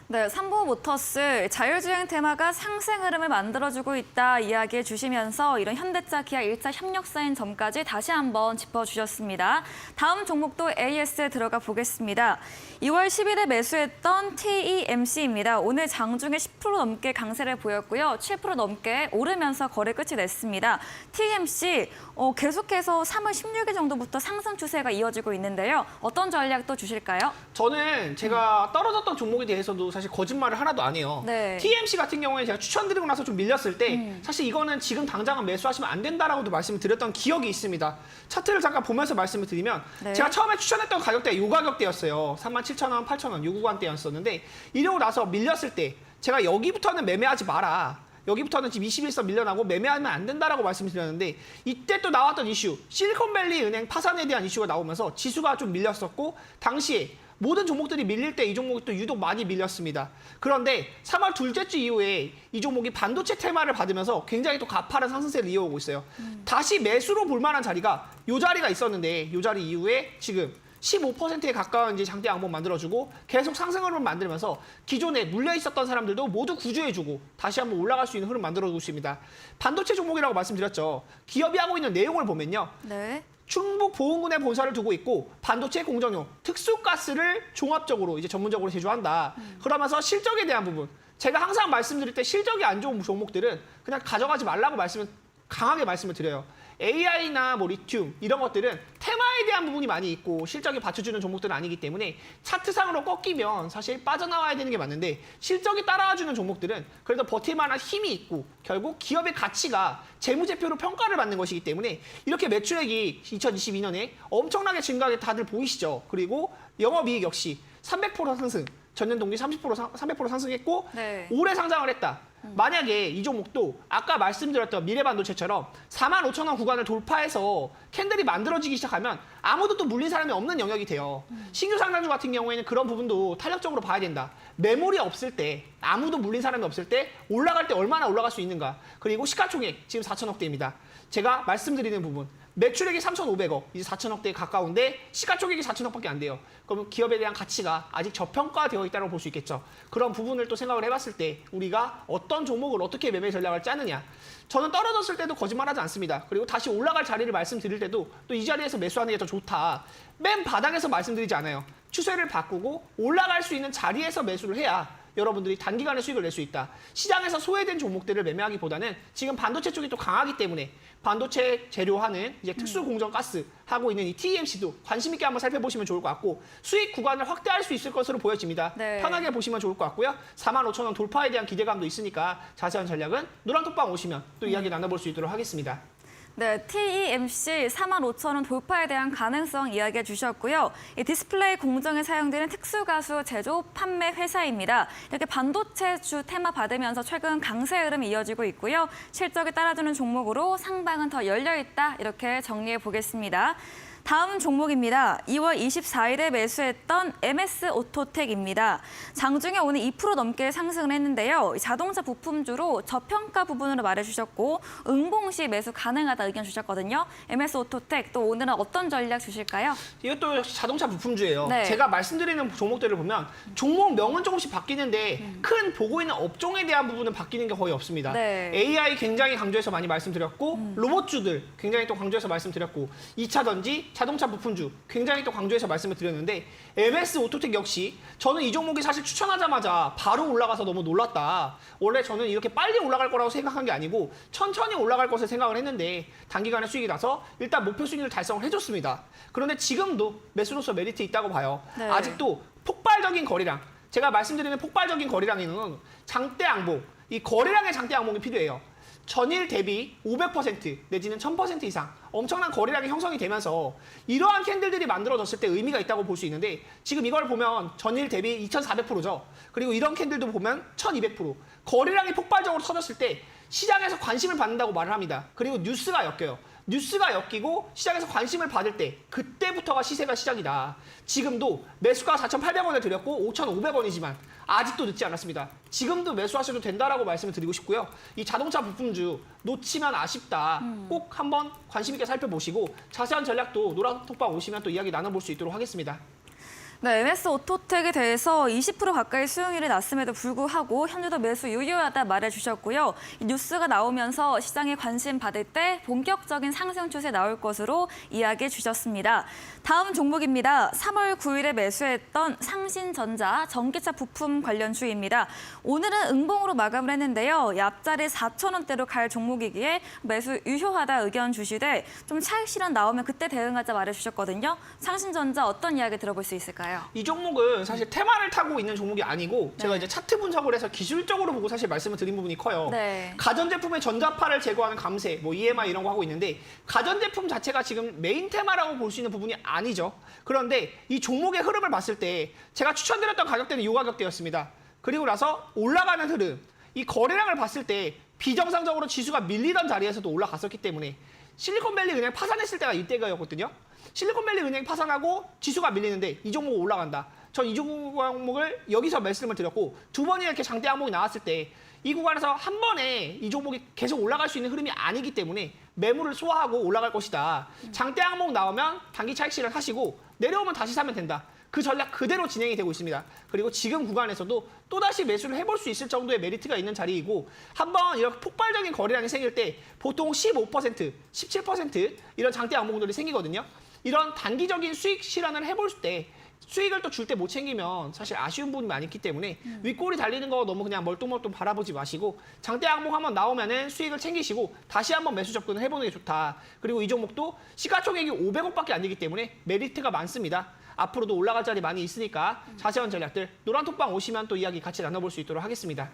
네, 삼보 모터스 자율주행 테마가 상승 흐름을 만들어주고 있다 이야기해 주시면서 이런 현대차, 기아 1차 협력사인 점까지 다시 한번 짚어주셨습니다. 다음 종목도 AS에 들어가 보겠습니다. 2월 10일에 매수했던 TEMC입니다. 오늘 장중에 10% 넘게 강세를 보였고요. 7% 넘게 오르면서 거래 끝이 냈습니다. TEMC 계속해서 3월 16일 정도부터 상승 추세가 이어지고 있는데요. 어떤 전략도 주실까요? 저는 제가 떨어졌던 종목에 대해서도 사실 거짓말을 하나도 안 해요. 네. TMC 같은 경우에 제가 추천드리고 나서 좀 밀렸을 때 사실 이거는 지금 당장은 매수하시면 안 된다라고도 말씀을 드렸던 기억이 있습니다. 차트를 잠깐 보면서 말씀을 드리면 네. 제가 처음에 추천했던 가격대가 요 가격대였어요. 37,000원, 8,000원 요 구간대였었는데 이러고 나서 밀렸을 때 제가 여기부터는 매매하지 마라. 여기부터는 지금 21선 밀려나고 매매하면 안 된다라고 말씀을 드렸는데 이때 또 나왔던 이슈 실리콘밸리 은행 파산에 대한 이슈가 나오면서 지수가 좀 밀렸었고 당시에 모든 종목들이 밀릴 때 이 종목이 또 유독 많이 밀렸습니다. 그런데 3월 둘째 주 이후에 이 종목이 반도체 테마를 받으면서 굉장히 또 가파른 상승세를 이어오고 있어요. 다시 매수로 볼 만한 자리가 이 자리가 있었는데 이 자리 이후에 지금 15%에 가까운 이제 장대 양봉 만들어주고 계속 상승 흐름을 만들면서 기존에 물려 있었던 사람들도 모두 구조해주고 다시 한번 올라갈 수 있는 흐름 만들어주고 있습니다. 반도체 종목이라고 말씀드렸죠. 기업이 하고 있는 내용을 보면요. 네. 충북 보은군에 본사를 두고 있고 반도체 공정용 특수가스를 종합적으로 이제 전문적으로 제조한다. 그러면서 실적에 대한 부분 제가 항상 말씀드릴 때 실적이 안 좋은 종목들은 그냥 가져가지 말라고 강하게 말씀을 드려요. AI나 뭐 리튬 이런 것들은 테마에 대한 부분이 많이 있고 실적이 받쳐주는 종목들은 아니기 때문에 차트상으로 꺾이면 사실 빠져나와야 되는 게 맞는데 실적이 따라와주는 종목들은 그래도 버틸 만한 힘이 있고 결국 기업의 가치가 재무제표로 평가를 받는 것이기 때문에 이렇게 매출액이 2022년에 엄청나게 증가하게 다들 보이시죠. 그리고 영업이익 역시 300% 상승, 전년 동기 300% 상승했고 네. 올해 상장을 했다. 만약에 이 종목도 아까 말씀드렸던 미래반도체처럼 45,000원 구간을 돌파해서 캔들이 만들어지기 시작하면 아무도 또 물린 사람이 없는 영역이 돼요. 신규 상장주 같은 경우에는 그런 부분도 탄력적으로 봐야 된다. 매물이 없을 때, 아무도 물린 사람이 없을 때 올라갈 때 얼마나 올라갈 수 있는가. 그리고 시가총액 지금 4천억대입니다. 제가 말씀드리는 부분. 매출액이 3,500억, 이제 4천억대에 가까운데 시가총액이 4천억밖에 안 돼요. 그럼 기업에 대한 가치가 아직 저평가되어 있다고 볼 수 있겠죠. 그런 부분을 또 생각을 해봤을 때 우리가 어떤 종목을 어떻게 매매 전략을 짜느냐. 저는 떨어졌을 때도 거짓말하지 않습니다. 그리고 다시 올라갈 자리를 말씀드릴 때도 또 이 자리에서 매수하는 게 더 좋다. 맨 바닥에서 말씀드리지 않아요. 추세를 바꾸고 올라갈 수 있는 자리에서 매수를 해야 여러분들이 단기간에 수익을 낼 수 있다. 시장에서 소외된 종목들을 매매하기보다는 지금 반도체 쪽이 또 강하기 때문에 반도체 재료하는 이제 특수 공정 가스 하고 있는 이 TMC도 관심 있게 한번 살펴보시면 좋을 것 같고 수익 구간을 확대할 수 있을 것으로 보여집니다. 네. 편하게 보시면 좋을 것 같고요. 45,000원 돌파에 대한 기대감도 있으니까 자세한 전략은 노란톡방 오시면 또 이야기 나눠볼 수 있도록 하겠습니다. 네, TEMC 45,000원 돌파에 대한 가능성 이야기해 주셨고요. 이 디스플레이 공정에 사용되는 특수가수 제조 판매 회사입니다. 이렇게 반도체주 테마 받으면서 최근 강세 흐름이 이어지고 있고요. 실적에 따라주는 종목으로 상방은 더 열려있다 이렇게 정리해 보겠습니다. 다음 종목입니다. 2월 24일에 매수했던 MS 오토텍입니다. 장중에 오늘 2% 넘게 상승을 했는데요. 자동차 부품주로 저평가 부분으로 말해주셨고 응봉 시 매수 가능하다 의견 주셨거든요. MS 오토텍 또 오늘은 어떤 전략 주실까요? 이것도 자동차 부품주예요. 네. 제가 말씀드리는 종목들을 보면 종목명은 조금씩 바뀌는데 큰 보고 있는 업종에 대한 부분은 바뀌는 게 거의 없습니다. 네. AI 굉장히 강조해서 많이 말씀드렸고 로봇주들 굉장히 또 강조해서 말씀드렸고 2차전지, 자동차 부품주 굉장히 또 강조해서 말씀을 드렸는데 MS 오토텍 역시 저는 이 종목이 사실 추천하자마자 바로 올라가서 너무 놀랐다. 원래 저는 이렇게 빨리 올라갈 거라고 생각한 게 아니고 천천히 올라갈 것을 생각을 했는데 단기간에 수익이 나서 일단 목표 수익을 달성을 해줬습니다. 그런데 지금도 매수로서 메리트 있다고 봐요. 네. 아직도 폭발적인 거래량, 제가 말씀드리는 폭발적인 거래량에는 장대 양봉, 이 거래량의 장대 양봉이 필요해요. 전일 대비 500% 내지는 1000% 이상 엄청난 거래량이 형성이 되면서 이러한 캔들들이 만들어졌을 때 의미가 있다고 볼 수 있는데 지금 이걸 보면 전일 대비 2400%죠. 그리고 이런 캔들도 보면 1200%. 거래량이 폭발적으로 터졌을 때 시장에서 관심을 받는다고 말을 합니다. 그리고 뉴스가 엮여요. 뉴스가 엮이고 시장에서 관심을 받을 때 그때부터가 시세가 시작이다. 지금도 매수가 4,800원을 드렸고 5,500원이지만 아직도 늦지 않았습니다. 지금도 매수하셔도 된다라고 말씀을 드리고 싶고요. 이 자동차 부품주 놓치면 아쉽다. 꼭 한번 관심 있게 살펴보시고 자세한 전략도 노란톡방 오시면 또 이야기 나눠볼 수 있도록 하겠습니다. 네, MS 오토텍에 대해서 20% 가까이 수익률이 났음에도 불구하고 현재도 매수 유효하다 말해주셨고요. 이 뉴스가 나오면서 시장에 관심 받을 때 본격적인 상승 추세 나올 것으로 이야기해 주셨습니다. 다음 종목입니다. 3월 9일에 매수했던 상신전자 전기차 부품 관련주입니다. 오늘은 응봉으로 마감을 했는데요. 이 앞자리 4,000원대로 갈 종목이기에 매수 유효하다 의견 주시되 좀 차익 실현 나오면 그때 대응하자 말해주셨거든요. 상신전자 어떤 이야기 들어볼 수 있을까요? 이 종목은 사실 테마를 타고 있는 종목이 아니고 제가 네. 이제 차트 분석을 해서 기술적으로 보고 사실 말씀을 드린 부분이 커요. 네. 가전제품의 전자파를 제거하는 감세, 뭐 EMI 이런 거 하고 있는데 가전제품 자체가 지금 메인 테마라고 볼 수 있는 부분이 아니죠. 그런데 이 종목의 흐름을 봤을 때 제가 추천드렸던 가격대는 이 가격대였습니다. 그리고 나서 올라가는 흐름, 이 거래량을 봤을 때 비정상적으로 지수가 밀리던 자리에서도 올라갔었기 때문에 실리콘밸리 은행 파산했을 때가 이때가였거든요. 실리콘밸리 은행 파산하고 지수가 밀리는데 이 종목 올라간다. 전 이 종목을 여기서 말씀을 드렸고 두 번이 이렇게 장대 항목이 나왔을 때 이 구간에서 한 번에 이 종목이 계속 올라갈 수 있는 흐름이 아니기 때문에 매물을 소화하고 올라갈 것이다. 장대 항목 나오면 단기 차익 실현하시고 내려오면 다시 사면 된다. 그 전략 그대로 진행이 되고 있습니다. 그리고 지금 구간에서도 또다시 매수를 해볼 수 있을 정도의 메리트가 있는 자리이고 한번 이렇게 폭발적인 거래량이 생길 때 보통 15%, 17% 이런 장대 항목들이 생기거든요. 이런 단기적인 수익 실현을 해볼 때 수익을 또 줄 때 못 챙기면 사실 아쉬운 부분이 많이 있기 때문에 윗골이 달리는 거 너무 그냥 멀뚱멀뚱 바라보지 마시고 장대 항목 한번 나오면은 수익을 챙기시고 다시 한번 매수 접근을 해보는 게 좋다. 그리고 이 종목도 시가총액이 500억밖에 안 되기 때문에 메리트가 많습니다. 앞으로도 올라갈 자리 많이 있으니까 자세한 전략들 노란톡방 오시면 또 이야기 같이 나눠볼 수 있도록 하겠습니다.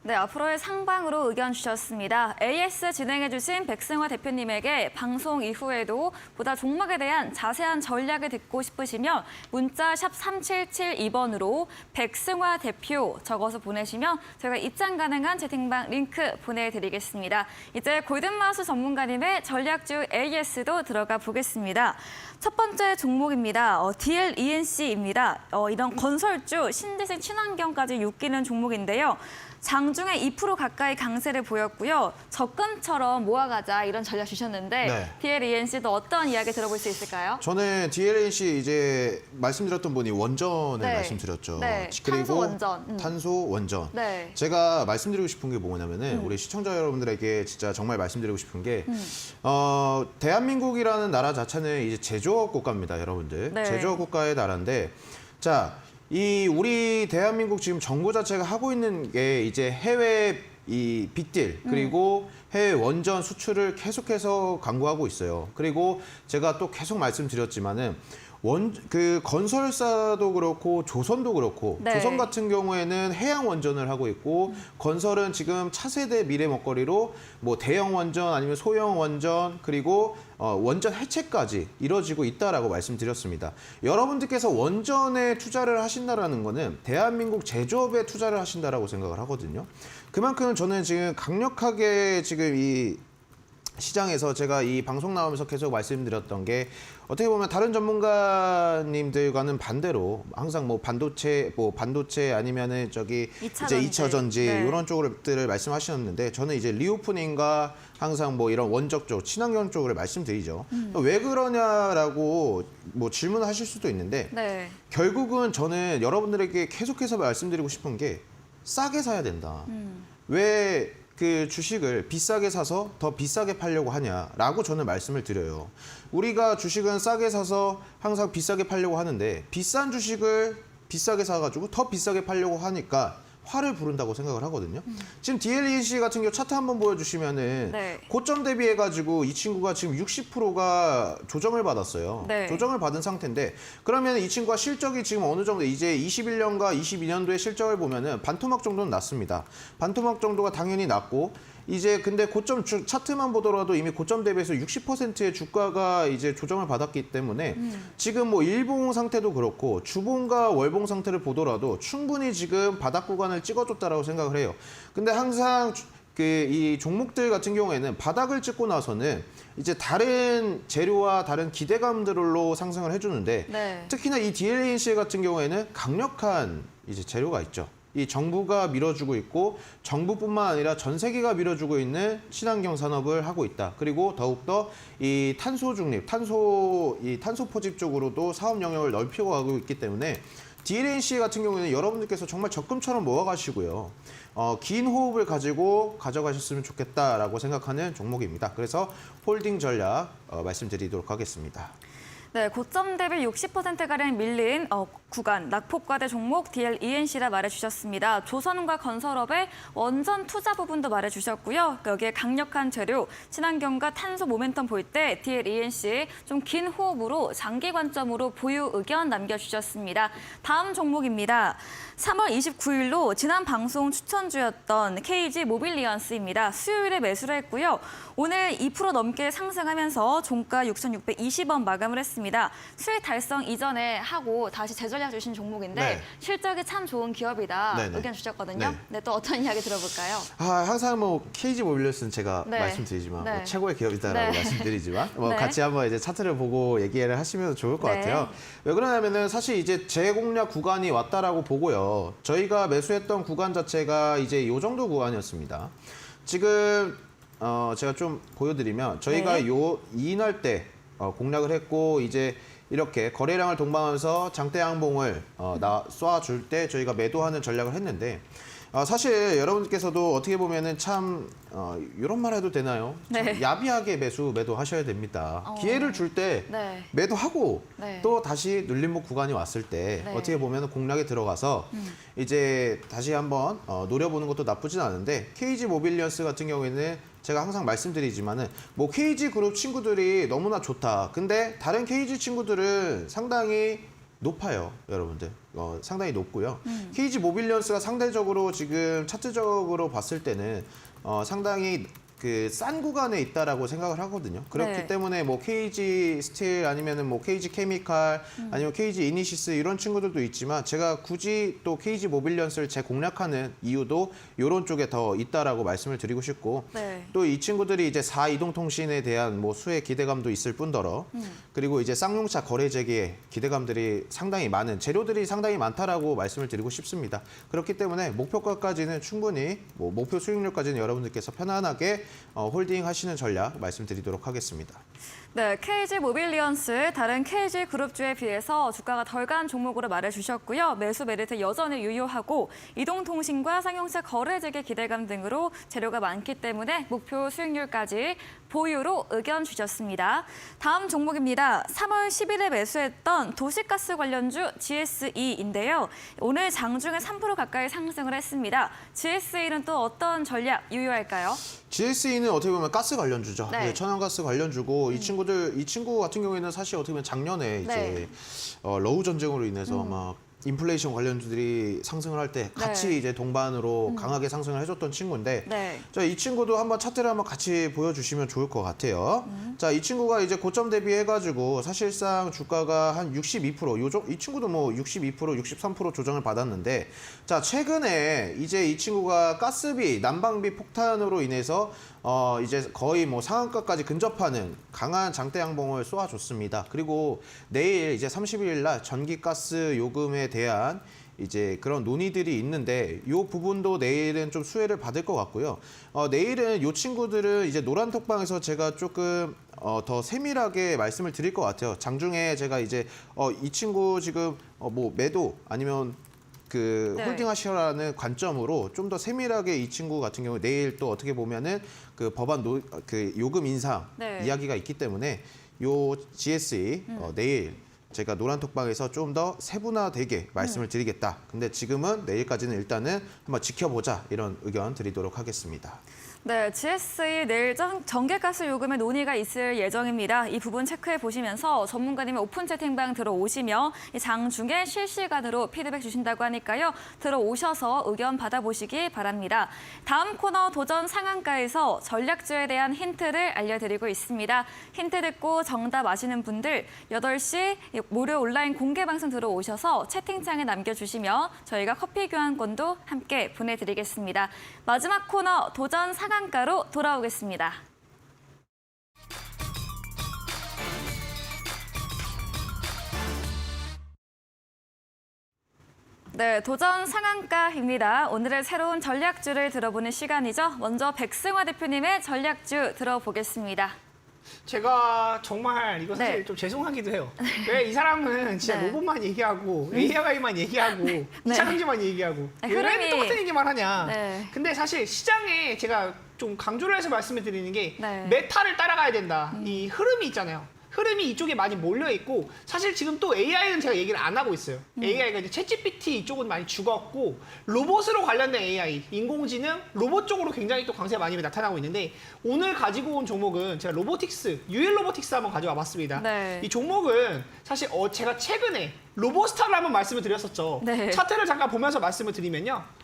네, 앞으로의 상방으로 의견 주셨습니다. AS 진행해주신 백승화 대표님에게 방송 이후에도 보다 종목에 대한 자세한 전략을 듣고 싶으시면 문자 샵 3772번으로 백승화 대표 적어서 보내시면 저희가 입장 가능한 채팅방 링크 보내드리겠습니다. 이제 골든마우스 전문가님의 전략주 AS도 들어가 보겠습니다. 첫 번째 종목입니다. DLENC입니다. 이런 건설주, 신재생 친환경까지 엮이는 종목인데요. 장중에 2% 가까이 강세를 보였고요. 적금처럼 모아가자 이런 전략 주셨는데 네. DLENC도 어떤 이야기 들어볼 수 있을까요? 저는 DLNC 이제 말씀드렸던 분이 원전을 네. 말씀드렸죠. 네, 그리고 탄소 원전. 탄소 원전. 네. 제가 말씀드리고 싶은 게 뭐냐면은 우리 시청자 여러분들에게 진짜 정말 말씀드리고 싶은 게 대한민국이라는 나라 자체는 이제 제조업 국가입니다, 여러분들. 네. 제조업 국가의 나라인데 자, 이 우리 대한민국 지금 정부 자체가 하고 있는 게 이제 해외 이 빅딜 그리고 해외 원전 수출을 계속해서 강구하고 있어요. 그리고 제가 또 계속 말씀드렸지만은 그 건설사도 그렇고 조선도 그렇고 네. 조선 같은 경우에는 해양 원전을 하고 있고 건설은 지금 차세대 미래 먹거리로 뭐 대형 원전 아니면 소형 원전 그리고 원전 해체까지 이루어지고 있다라고 말씀드렸습니다. 여러분들께서 원전에 투자를 하신다라는 거는 대한민국 제조업에 투자를 하신다라고 생각을 하거든요. 그만큼 저는 지금 강력하게 지금 이 시장에서 제가 이 방송 나오면서 계속 말씀드렸던 게 어떻게 보면 다른 전문가님들과는 반대로 항상 뭐 반도체 아니면은 저기 이차 이제 전지. 2차 전지 네. 이런 쪽들을 말씀하셨는데 저는 이제 리오프닝과 항상 뭐 이런 원적 쪽, 친환경 쪽을 말씀드리죠. 왜 그러냐라고 뭐 질문하실 수도 있는데 네. 결국은 저는 여러분들에게 계속해서 말씀드리고 싶은 게 싸게 사야 된다. 왜 그 주식을 비싸게 사서 더 비싸게 팔려고 하냐라고 저는 말씀을 드려요. 우리가 주식은 싸게 사서 항상 비싸게 팔려고 하는데 비싼 주식을 비싸게 사가지고 더 비싸게 팔려고 하니까 화를 부른다고 생각을 하거든요. 지금 DLENC 같은 경우 차트 한번 보여주시면은 네. 고점 대비해가지고 이 친구가 지금 60%가 조정을 받았어요. 네. 조정을 받은 상태인데 그러면 이 친구가 실적이 지금 어느 정도 이제 21년과 22년도의 실적을 보면은 반토막 정도는 났습니다. 반토막 정도가 당연히 났고 이제 근데 고점 차트만 보더라도 이미 고점 대비해서 60%의 주가가 이제 조정을 받았기 때문에 지금 뭐 일봉 상태도 그렇고 주봉과 월봉 상태를 보더라도 충분히 지금 바닥 구간을 찍어줬다라고 생각을 해요. 근데 항상 이 종목들 같은 경우에는 바닥을 찍고 나서는 이제 다른 재료와 다른 기대감들로 상승을 해주는데 네. 특히나 이 DLENC 같은 경우에는 강력한 이제 재료가 있죠. 이 정부가 밀어주고 있고 정부뿐만 아니라 전 세계가 밀어주고 있는 친환경 산업을 하고 있다. 그리고 더욱더 이 탄소 중립, 탄소 포집 쪽으로도 사업 영역을 넓히고 가고 있기 때문에 DLNC 같은 경우에는 여러분들께서 정말 적금처럼 모아가시고요. 긴 호흡을 가지고 가져가셨으면 좋겠다라고 생각하는 종목입니다. 그래서 홀딩 전략 말씀드리도록 하겠습니다. 네, 고점 대비 60%가량 밀린 구간, 낙폭과대 종목 DLENC라 말해주셨습니다. 조선과 건설업의 원전 투자 부분도 말해주셨고요. 여기에 강력한 재료, 친환경과 탄소 모멘텀 볼 때 DLENC 좀 긴 호흡으로 장기 관점으로 보유 의견 남겨주셨습니다. 다음 종목입니다. 3월 29일로 지난 방송 추천주였던 KG 모빌리언스입니다. 수요일에 매수를 했고요. 오늘 2% 넘게 상승하면서 종가 6,620원 마감을 했습니다. 수익 달성 이전에 하고 다시 재전략 주신 종목인데 네. 실적이 참 좋은 기업이다 네네. 의견 주셨거든요. 네. 네, 또 어떤 이야기 들어볼까요? 항상 뭐 KG 모빌리언스는 제가 네. 말씀드리지만 네. 뭐 최고의 기업이다라고 네. 말씀드리지만 뭐 네. 같이 한번 이제 차트를 보고 얘기를 하시면 좋을 것 네. 같아요. 왜 그러냐면은 사실 이제 재공략 구간이 왔다라고 보고요. 저희가 매수했던 구간 자체가 이제 이 정도 구간이었습니다. 지금 제가 좀 보여드리면 저희가 네. 이날 때 공략을 했고 이제 이렇게 거래량을 동반하면서 장대 양봉을 쏴줄 때 저희가 매도하는 전략을 했는데 사실 여러분께서도 어떻게 보면은 참 이런 말 해도 되나요? 참 네. 야비하게 매도하셔야 됩니다. 기회를 줄 때 네. 매도하고 네. 또 다시 눌림목 구간이 왔을 때 네. 어떻게 보면 공략에 들어가서 이제 다시 한번 노려보는 것도 나쁘진 않은데 KG 모빌리언스 같은 경우에는 제가 항상 말씀드리지만은 뭐 KG 그룹 친구들이 너무나 좋다. 근데 다른 KG 친구들은 상당히 높아요, 여러분들. 상당히 높고요. KG 모빌리언스가 상대적으로 지금 차트적으로 봤을 때는 상당히 그 싼 구간에 있다라고 생각을 하거든요. 그렇기 네. 때문에 뭐 KG 스틸 아니면은 뭐 KG 케미칼 아니면 KG 이니시스 이런 친구들도 있지만 제가 굳이 또 KG 모빌리언스를 재공략하는 이유도 이런 쪽에 더 있다라고 말씀을 드리고 싶고 네. 또 이 친구들이 이제 4이동통신에 대한 뭐 수혜 기대감도 있을 뿐더러 그리고 이제 쌍용차 거래 재개에 기대감들이 상당히 많은 재료들이 상당히 많다라고 말씀을 드리고 싶습니다. 그렇기 때문에 목표가까지는 충분히 뭐 목표 수익률까지는 여러분들께서 편안하게 홀딩 하시는 전략 말씀드리도록 하겠습니다. 네, KG 모빌리언스 다른 KG 그룹주에 비해서 주가가 덜 간 종목으로 말해주셨고요. 매수 메리트 여전히 유효하고 이동통신과 상용차 거래 재개 기대감 등으로 재료가 많기 때문에 목표 수익률까지 보유로 의견 주셨습니다. 다음 종목입니다. 3월 10일에 매수했던 도시가스 관련주 GSE인데요. 오늘 장중에 3% 가까이 상승을 했습니다. GSE는 또 어떤 전략 유효할까요? GSE는 어떻게 보면 가스 관련주죠. 네. 네, 천연가스 관련주고 이 친구 같은 경우에는 사실 어떻게 보면 작년에 이제 네. 러우 전쟁으로 인해서 막 인플레이션 관련주들이 상승을 할 때 같이 네. 이제 동반으로 강하게 상승을 해줬던 친구인데 네. 자, 이 친구도 한번 차트를 한번 같이 보여주시면 좋을 것 같아요. 자, 이 친구가 이제 고점 대비해가지고 사실상 주가가 한 62%, 이 친구도 뭐 62%, 63% 조정을 받았는데 자, 최근에 이제 이 친구가 가스비, 난방비 폭탄으로 인해서 이제 거의 뭐 상한가까지 근접하는 강한 장대 양봉을 쏘아줬습니다. 그리고 내일 이제 30일 날 전기가스 요금에 대한 이제 그런 논의들이 있는데 이 부분도 내일은 좀 수혜를 받을 것 같고요. 내일은 이 친구들은 이제 노란톡방에서 제가 조금 더 세밀하게 말씀을 드릴 것 같아요. 장중에 제가 이제 이 친구 지금 뭐 매도 아니면 그 네. 홀딩하시라는 관점으로 좀 더 세밀하게 이 친구 같은 경우 내일 또 어떻게 보면은 그 법안 그 요금 인상 네. 이야기가 있기 때문에 요 GSE 내일 제가 노란톡방에서 좀 더 세분화되게 말씀을 드리겠다. 근데 지금은 내일까지는 일단은 한번 지켜보자 이런 의견 드리도록 하겠습니다. 네, GSE 내일 전기가스 요금의 논의가 있을 예정입니다. 이 부분 체크해 보시면서 전문가님의 오픈 채팅방 들어오시며 이 장중에 실시간으로 피드백 주신다고 하니까요. 들어오셔서 의견 받아보시기 바랍니다. 다음 코너 도전 상한가에서 전략주에 대한 힌트를 알려드리고 있습니다. 힌트 듣고 정답 아시는 분들 8시 무료 온라인 공개 방송 들어오셔서 채팅창에 남겨주시면 저희가 커피 교환권도 함께 보내드리겠습니다. 마지막 코너 도전 상한가로 돌아오겠습니다. 네, 도전 상한가입니다. 오늘의 새로운 전략주를 들어보는 시간이죠. 먼저 백승화 대표님의 전략주 들어보겠습니다. 제가 정말 이거 사실 네. 좀 죄송하기도 해요. 왜 이 사람은 진짜 네. 로봇만 얘기하고 AI만 얘기하고 2차 경제만 얘기하고 네, 왜 흐름이- 똑같은 얘기만 하냐. 네. 근데 사실 시장에 제가 좀 강조를 해서 말씀을 드리는 게 네. 메타를 따라가야 된다. 이 흐름이 있잖아요. 흐름이 이쪽에 많이 몰려 있고 사실 지금 또 AI는 제가 얘기를 안 하고 있어요. AI가 이제 챗GPT 이쪽은 많이 죽었고 로봇으로 관련된 AI, 인공지능, 로봇 쪽으로 굉장히 또 강세가 많이 나타나고 있는데 오늘 가지고 온 종목은 제가 로보틱스, UL 로보틱스 한번 가져와 봤습니다. 네. 이 종목은 사실 제가 최근에 로보스타를 한번 말씀을 드렸었죠. 네. 차트를 잠깐 보면서 말씀을 드리면요.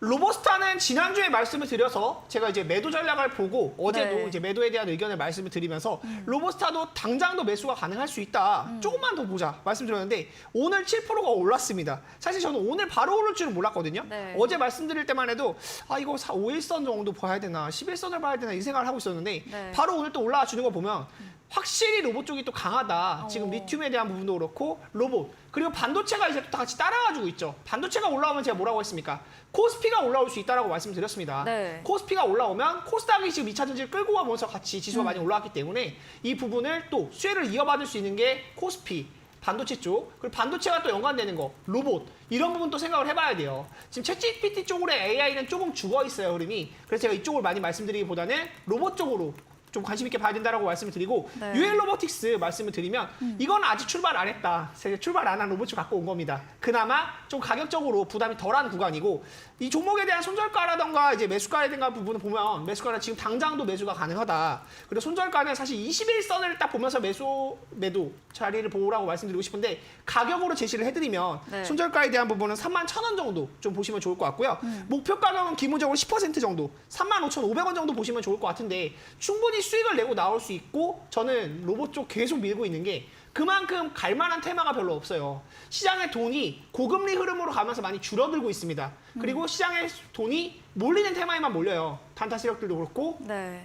로보스타는 지난주에 말씀을 드려서 제가 이제 매도 전략을 보고 어제도 네. 이제 매도에 대한 의견을 말씀을 드리면서 로보스타도 당장도 매수가 가능할 수 있다. 조금만 더 보자 말씀드렸는데 오늘 7%가 올랐습니다. 사실 저는 오늘 바로 오를 줄은 몰랐거든요. 네. 어제 말씀드릴 때만 해도 이거 5일선 정도 봐야 되나 11선을 봐야 되나 이 생각을 하고 있었는데 네. 바로 오늘 또 올라와 주는 거 보면 확실히 로봇 쪽이 또 강하다. 지금 리튬에 대한 부분도 그렇고 로봇 그리고 반도체가 이제 또 다 같이 따라가지고 있죠. 반도체가 올라오면 제가 뭐라고 했습니까? 코스피가 올라올 수 있다라고 말씀드렸습니다. 네. 코스피가 올라오면 코스닥이 지금 2차 전지를 끌고 가면서 같이 지수가 많이 올라왔기 때문에 이 부분을 또 수혜를 이어받을 수 있는 게 코스피. 반도체 쪽, 그리고 반도체가 또 연관되는 거, 로봇 이런 부분 또 생각을 해봐야 돼요. 지금 챗GPT 쪽으로 AI는 조금 죽어 있어요, 흐름이. 그래서 제가 이쪽을 많이 말씀드리기보다는 로봇 쪽으로 좀 관심 있게 봐야 된다라고 말씀을 드리고 네. UL 로보틱스 말씀을 드리면 이건 아직 출발 안 했다. 출발 안 한 로봇을 갖고 온 겁니다. 그나마 좀 가격적으로 부담이 덜한 구간이고 이 종목에 대한 손절가라던가 이제 매수가라든가 부분을 보면 매수가는 지금 당장도 매수가 가능하다. 그리고 손절가는 사실 21선을 딱 보면서 매도 자리를 보라고 말씀드리고 싶은데 가격으로 제시를 해드리면 네. 손절가에 대한 부분은 31,000원 정도 좀 보시면 좋을 것 같고요. 목표 가격은 기본적으로 10% 정도 35,500원 정도 보시면 좋을 것 같은데 충분히 수익을 내고 나올 수 있고 저는 로봇 쪽 계속 밀고 있는 게 그만큼 갈 만한 테마가 별로 없어요. 시장의 돈이 고금리 흐름으로 가면서 많이 줄어들고 있습니다. 그리고 시장의 돈이 몰리는 테마에만 몰려요. 단타 세력들도 그렇고 네.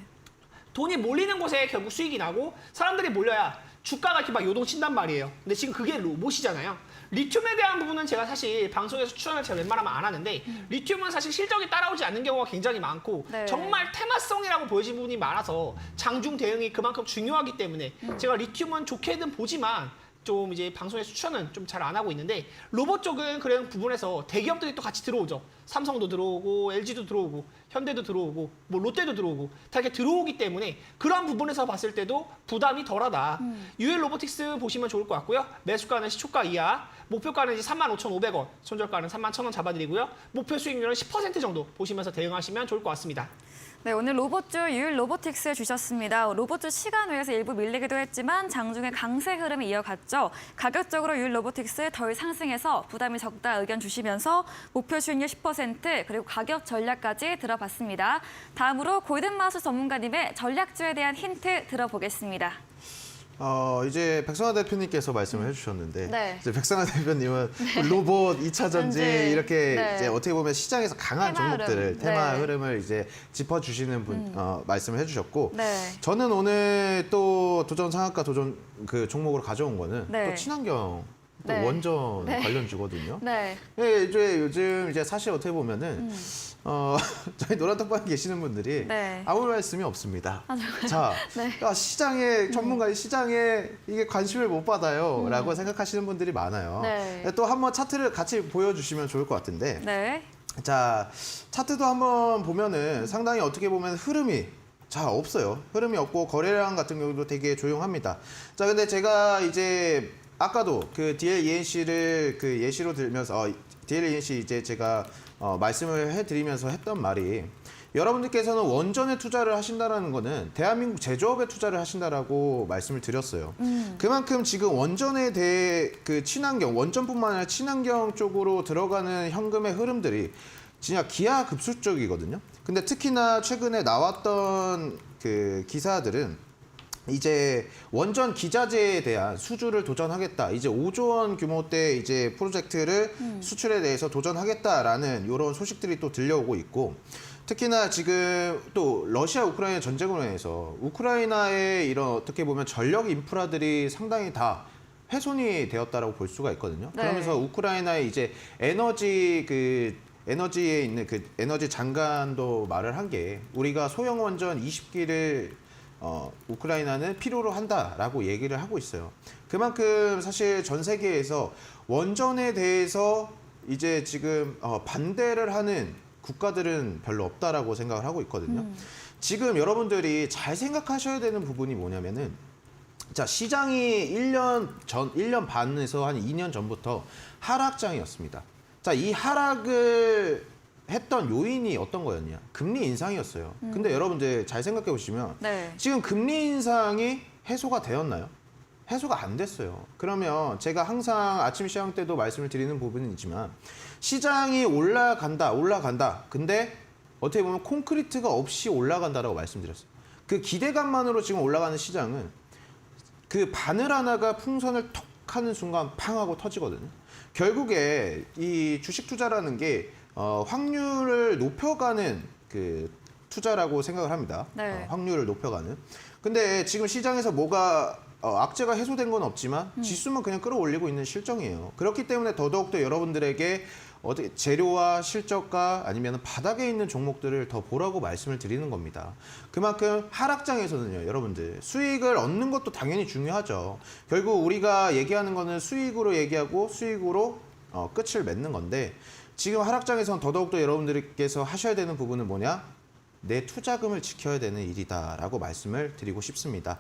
돈이 몰리는 곳에 결국 수익이 나고 사람들이 몰려야 주가가 이렇게 막 요동친단 말이에요. 근데 지금 그게 로봇이잖아요. 리튬에 대한 부분은 제가 사실 방송에서 추천을 제가 웬만하면 안 하는데 리튬은 사실 실적이 따라오지 않는 경우가 굉장히 많고 네. 정말 테마성이라고 보여지는 부분이 많아서 장중 대응이 그만큼 중요하기 때문에 제가 리튬은 좋게는 보지만 좀 이제 방송에서 추천은 좀 잘 안 하고 있는데 로봇 쪽은 그런 부분에서 대기업들이 또 같이 들어오죠. 삼성도 들어오고 LG도 들어오고 현대도 들어오고 뭐 롯데도 들어오고 다 이렇게 들어오기 때문에 그런 부분에서 봤을 때도 부담이 덜하다. UL 로보틱스 보시면 좋을 것 같고요. 매수가는 시초가 이하, 목표가는 이제 35,500원, 손절가는 31,000원 잡아드리고요. 목표 수익률은 10% 정도 보시면서 대응하시면 좋을 것 같습니다. 네, 오늘 로봇주 유일 로보틱스 주셨습니다. 로봇주 시간 외에서 일부 밀리기도 했지만 장중에 강세 흐름이 이어갔죠. 가격적으로 유일 로보틱스 덜 상승해서 부담이 적다 의견 주시면서 목표 수익률 10% 그리고 가격 전략까지 들어봤습니다. 다음으로 골든마우스 전문가님의 전략주에 대한 힌트 들어보겠습니다. 이제 백성화 대표님께서 말씀을 해주셨는데 네. 이제 백성화 대표님은 로봇, 2차 전지 전지, 이렇게 네. 이제 어떻게 보면 시장에서 강한 테마 종목들을 흐름. 테마 네. 흐름을 이제 짚어주시는 분 말씀을 해주셨고 네. 저는 오늘 또 도전 상한가 도전 그 종목으로 가져온 거는 네. 또 친환경 또 네. 원전 네. 관련주거든요. 네. 예, 이제 요즘 이제 사실 어떻게 보면은 저희 노란톡방에 계시는 분들이 네. 아무 말씀이 없습니다. 자, 네. 야, 시장에 전문가 시장에 이게 관심을 못 받아요라고 생각하시는 분들이 많아요. 네. 또 한번 차트를 같이 보여주시면 좋을 것 같은데, 네. 자 차트도 한번 보면은 상당히 어떻게 보면 흐름이 없어요. 흐름이 없고 거래량 같은 경우도 되게 조용합니다. 자, 근데 제가 이제 아까도 그 DLENC를 그 예시로 들면서 DLENC 이제 제가 말씀을 해드리면서 했던 말이 여러분들께서는 원전에 투자를 하신다라는 거는 대한민국 제조업에 투자를 하신다라고 말씀을 드렸어요. 그만큼 지금 원전에 대해 그 친환경, 원전뿐만 아니라 친환경 쪽으로 들어가는 현금의 흐름들이 진짜 기하급수적이거든요. 근데 특히나 최근에 나왔던 그 기사들은 이제 원전 기자재에 대한 수주를 도전하겠다. 이제 5조 원 규모대 이제 프로젝트를 수출에 대해서 도전하겠다라는 이런 소식들이 또 들려오고 있고, 특히나 지금 또 러시아 우크라이나 전쟁으로 인해서 우크라이나의 이런 어떻게 보면 전력 인프라들이 상당히 다 훼손이 되었다라고 볼 수가 있거든요. 네. 그러면서 우크라이나의 이제 에너지에 있는 그 에너지 장관도 말을 한 게 우리가 소형 원전 20기를 우크라이나는 필요로 한다라고 얘기를 하고 있어요. 그만큼 사실 전 세계에서 원전에 대해서 이제 지금 반대를 하는 국가들은 별로 없다라고 생각을 하고 있거든요. 지금 여러분들이 잘 생각하셔야 되는 부분이 뭐냐면은 자, 시장이 1년 반에서 한 2년 전부터 하락장이었습니다. 자, 이 하락을 했던 요인이 어떤 거였냐? 금리 인상이었어요. 근데 여러분들 잘 생각해 보시면 네. 지금 금리 인상이 해소가 되었나요? 해소가 안 됐어요. 그러면 제가 항상 아침 시장 때도 말씀을 드리는 부분은 있지만 시장이 올라간다. 근데 어떻게 보면 콘크리트가 없이 올라간다라고 말씀드렸어요. 그 기대감만으로 지금 올라가는 시장은 그 바늘 하나가 풍선을 톡 하는 순간 팡 하고 터지거든요. 결국에 이 주식 투자라는 게 확률을 높여가는 그 투자라고 생각을 합니다. 네. 확률을 높여가는. 근데 지금 시장에서 뭐가 악재가 해소된 건 없지만 지수만 그냥 끌어올리고 있는 실정이에요. 그렇기 때문에 더더욱더 여러분들에게 어떻게 재료와 실적과 아니면 바닥에 있는 종목들을 더 보라고 말씀을 드리는 겁니다. 그만큼 하락장에서는요, 여러분들 수익을 얻는 것도 당연히 중요하죠. 결국 우리가 얘기하는 거는 수익으로 얘기하고 수익으로 끝을 맺는 건데 지금 하락장에서는 더더욱더 여러분들께서 하셔야 되는 부분은 뭐냐? 내 투자금을 지켜야 되는 일이다라고 말씀을 드리고 싶습니다.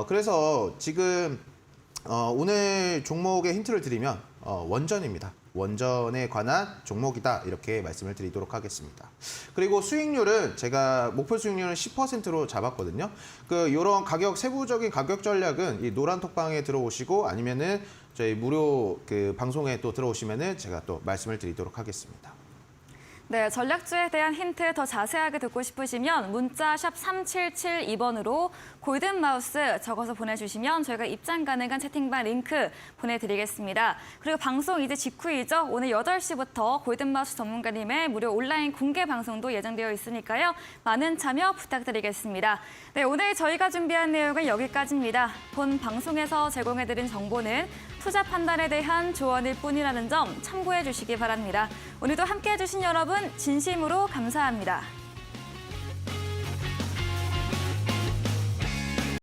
그래서 지금 오늘 종목의 힌트를 드리면 원전입니다. 원전에 관한 종목이다 이렇게 말씀을 드리도록 하겠습니다. 그리고 수익률은 제가 목표 수익률은 10%로 잡았거든요. 이런 가격 세부적인 가격 전략은 이 노란 톡방에 들어오시고 아니면은 저희 무료 방송에 또 들어오시면은 제가 또 말씀을 드리도록 하겠습니다. 네, 전략주에 대한 힌트 더 자세하게 듣고 싶으시면 문자 샵 3772번으로 골든마우스 적어서 보내주시면 저희가 입장 가능한 채팅방 링크 보내드리겠습니다. 그리고 방송 이제 직후이죠. 오늘 8시부터 골든마우스 전문가님의 무료 온라인 공개 방송도 예정되어 있으니까요. 많은 참여 부탁드리겠습니다. 네, 오늘 저희가 준비한 내용은 여기까지입니다. 본 방송에서 제공해드린 정보는 투자 판단에 대한 조언일 뿐이라는 점 참고해 주시기 바랍니다. 오늘도 함께해 주신 여러분 진심으로 감사합니다.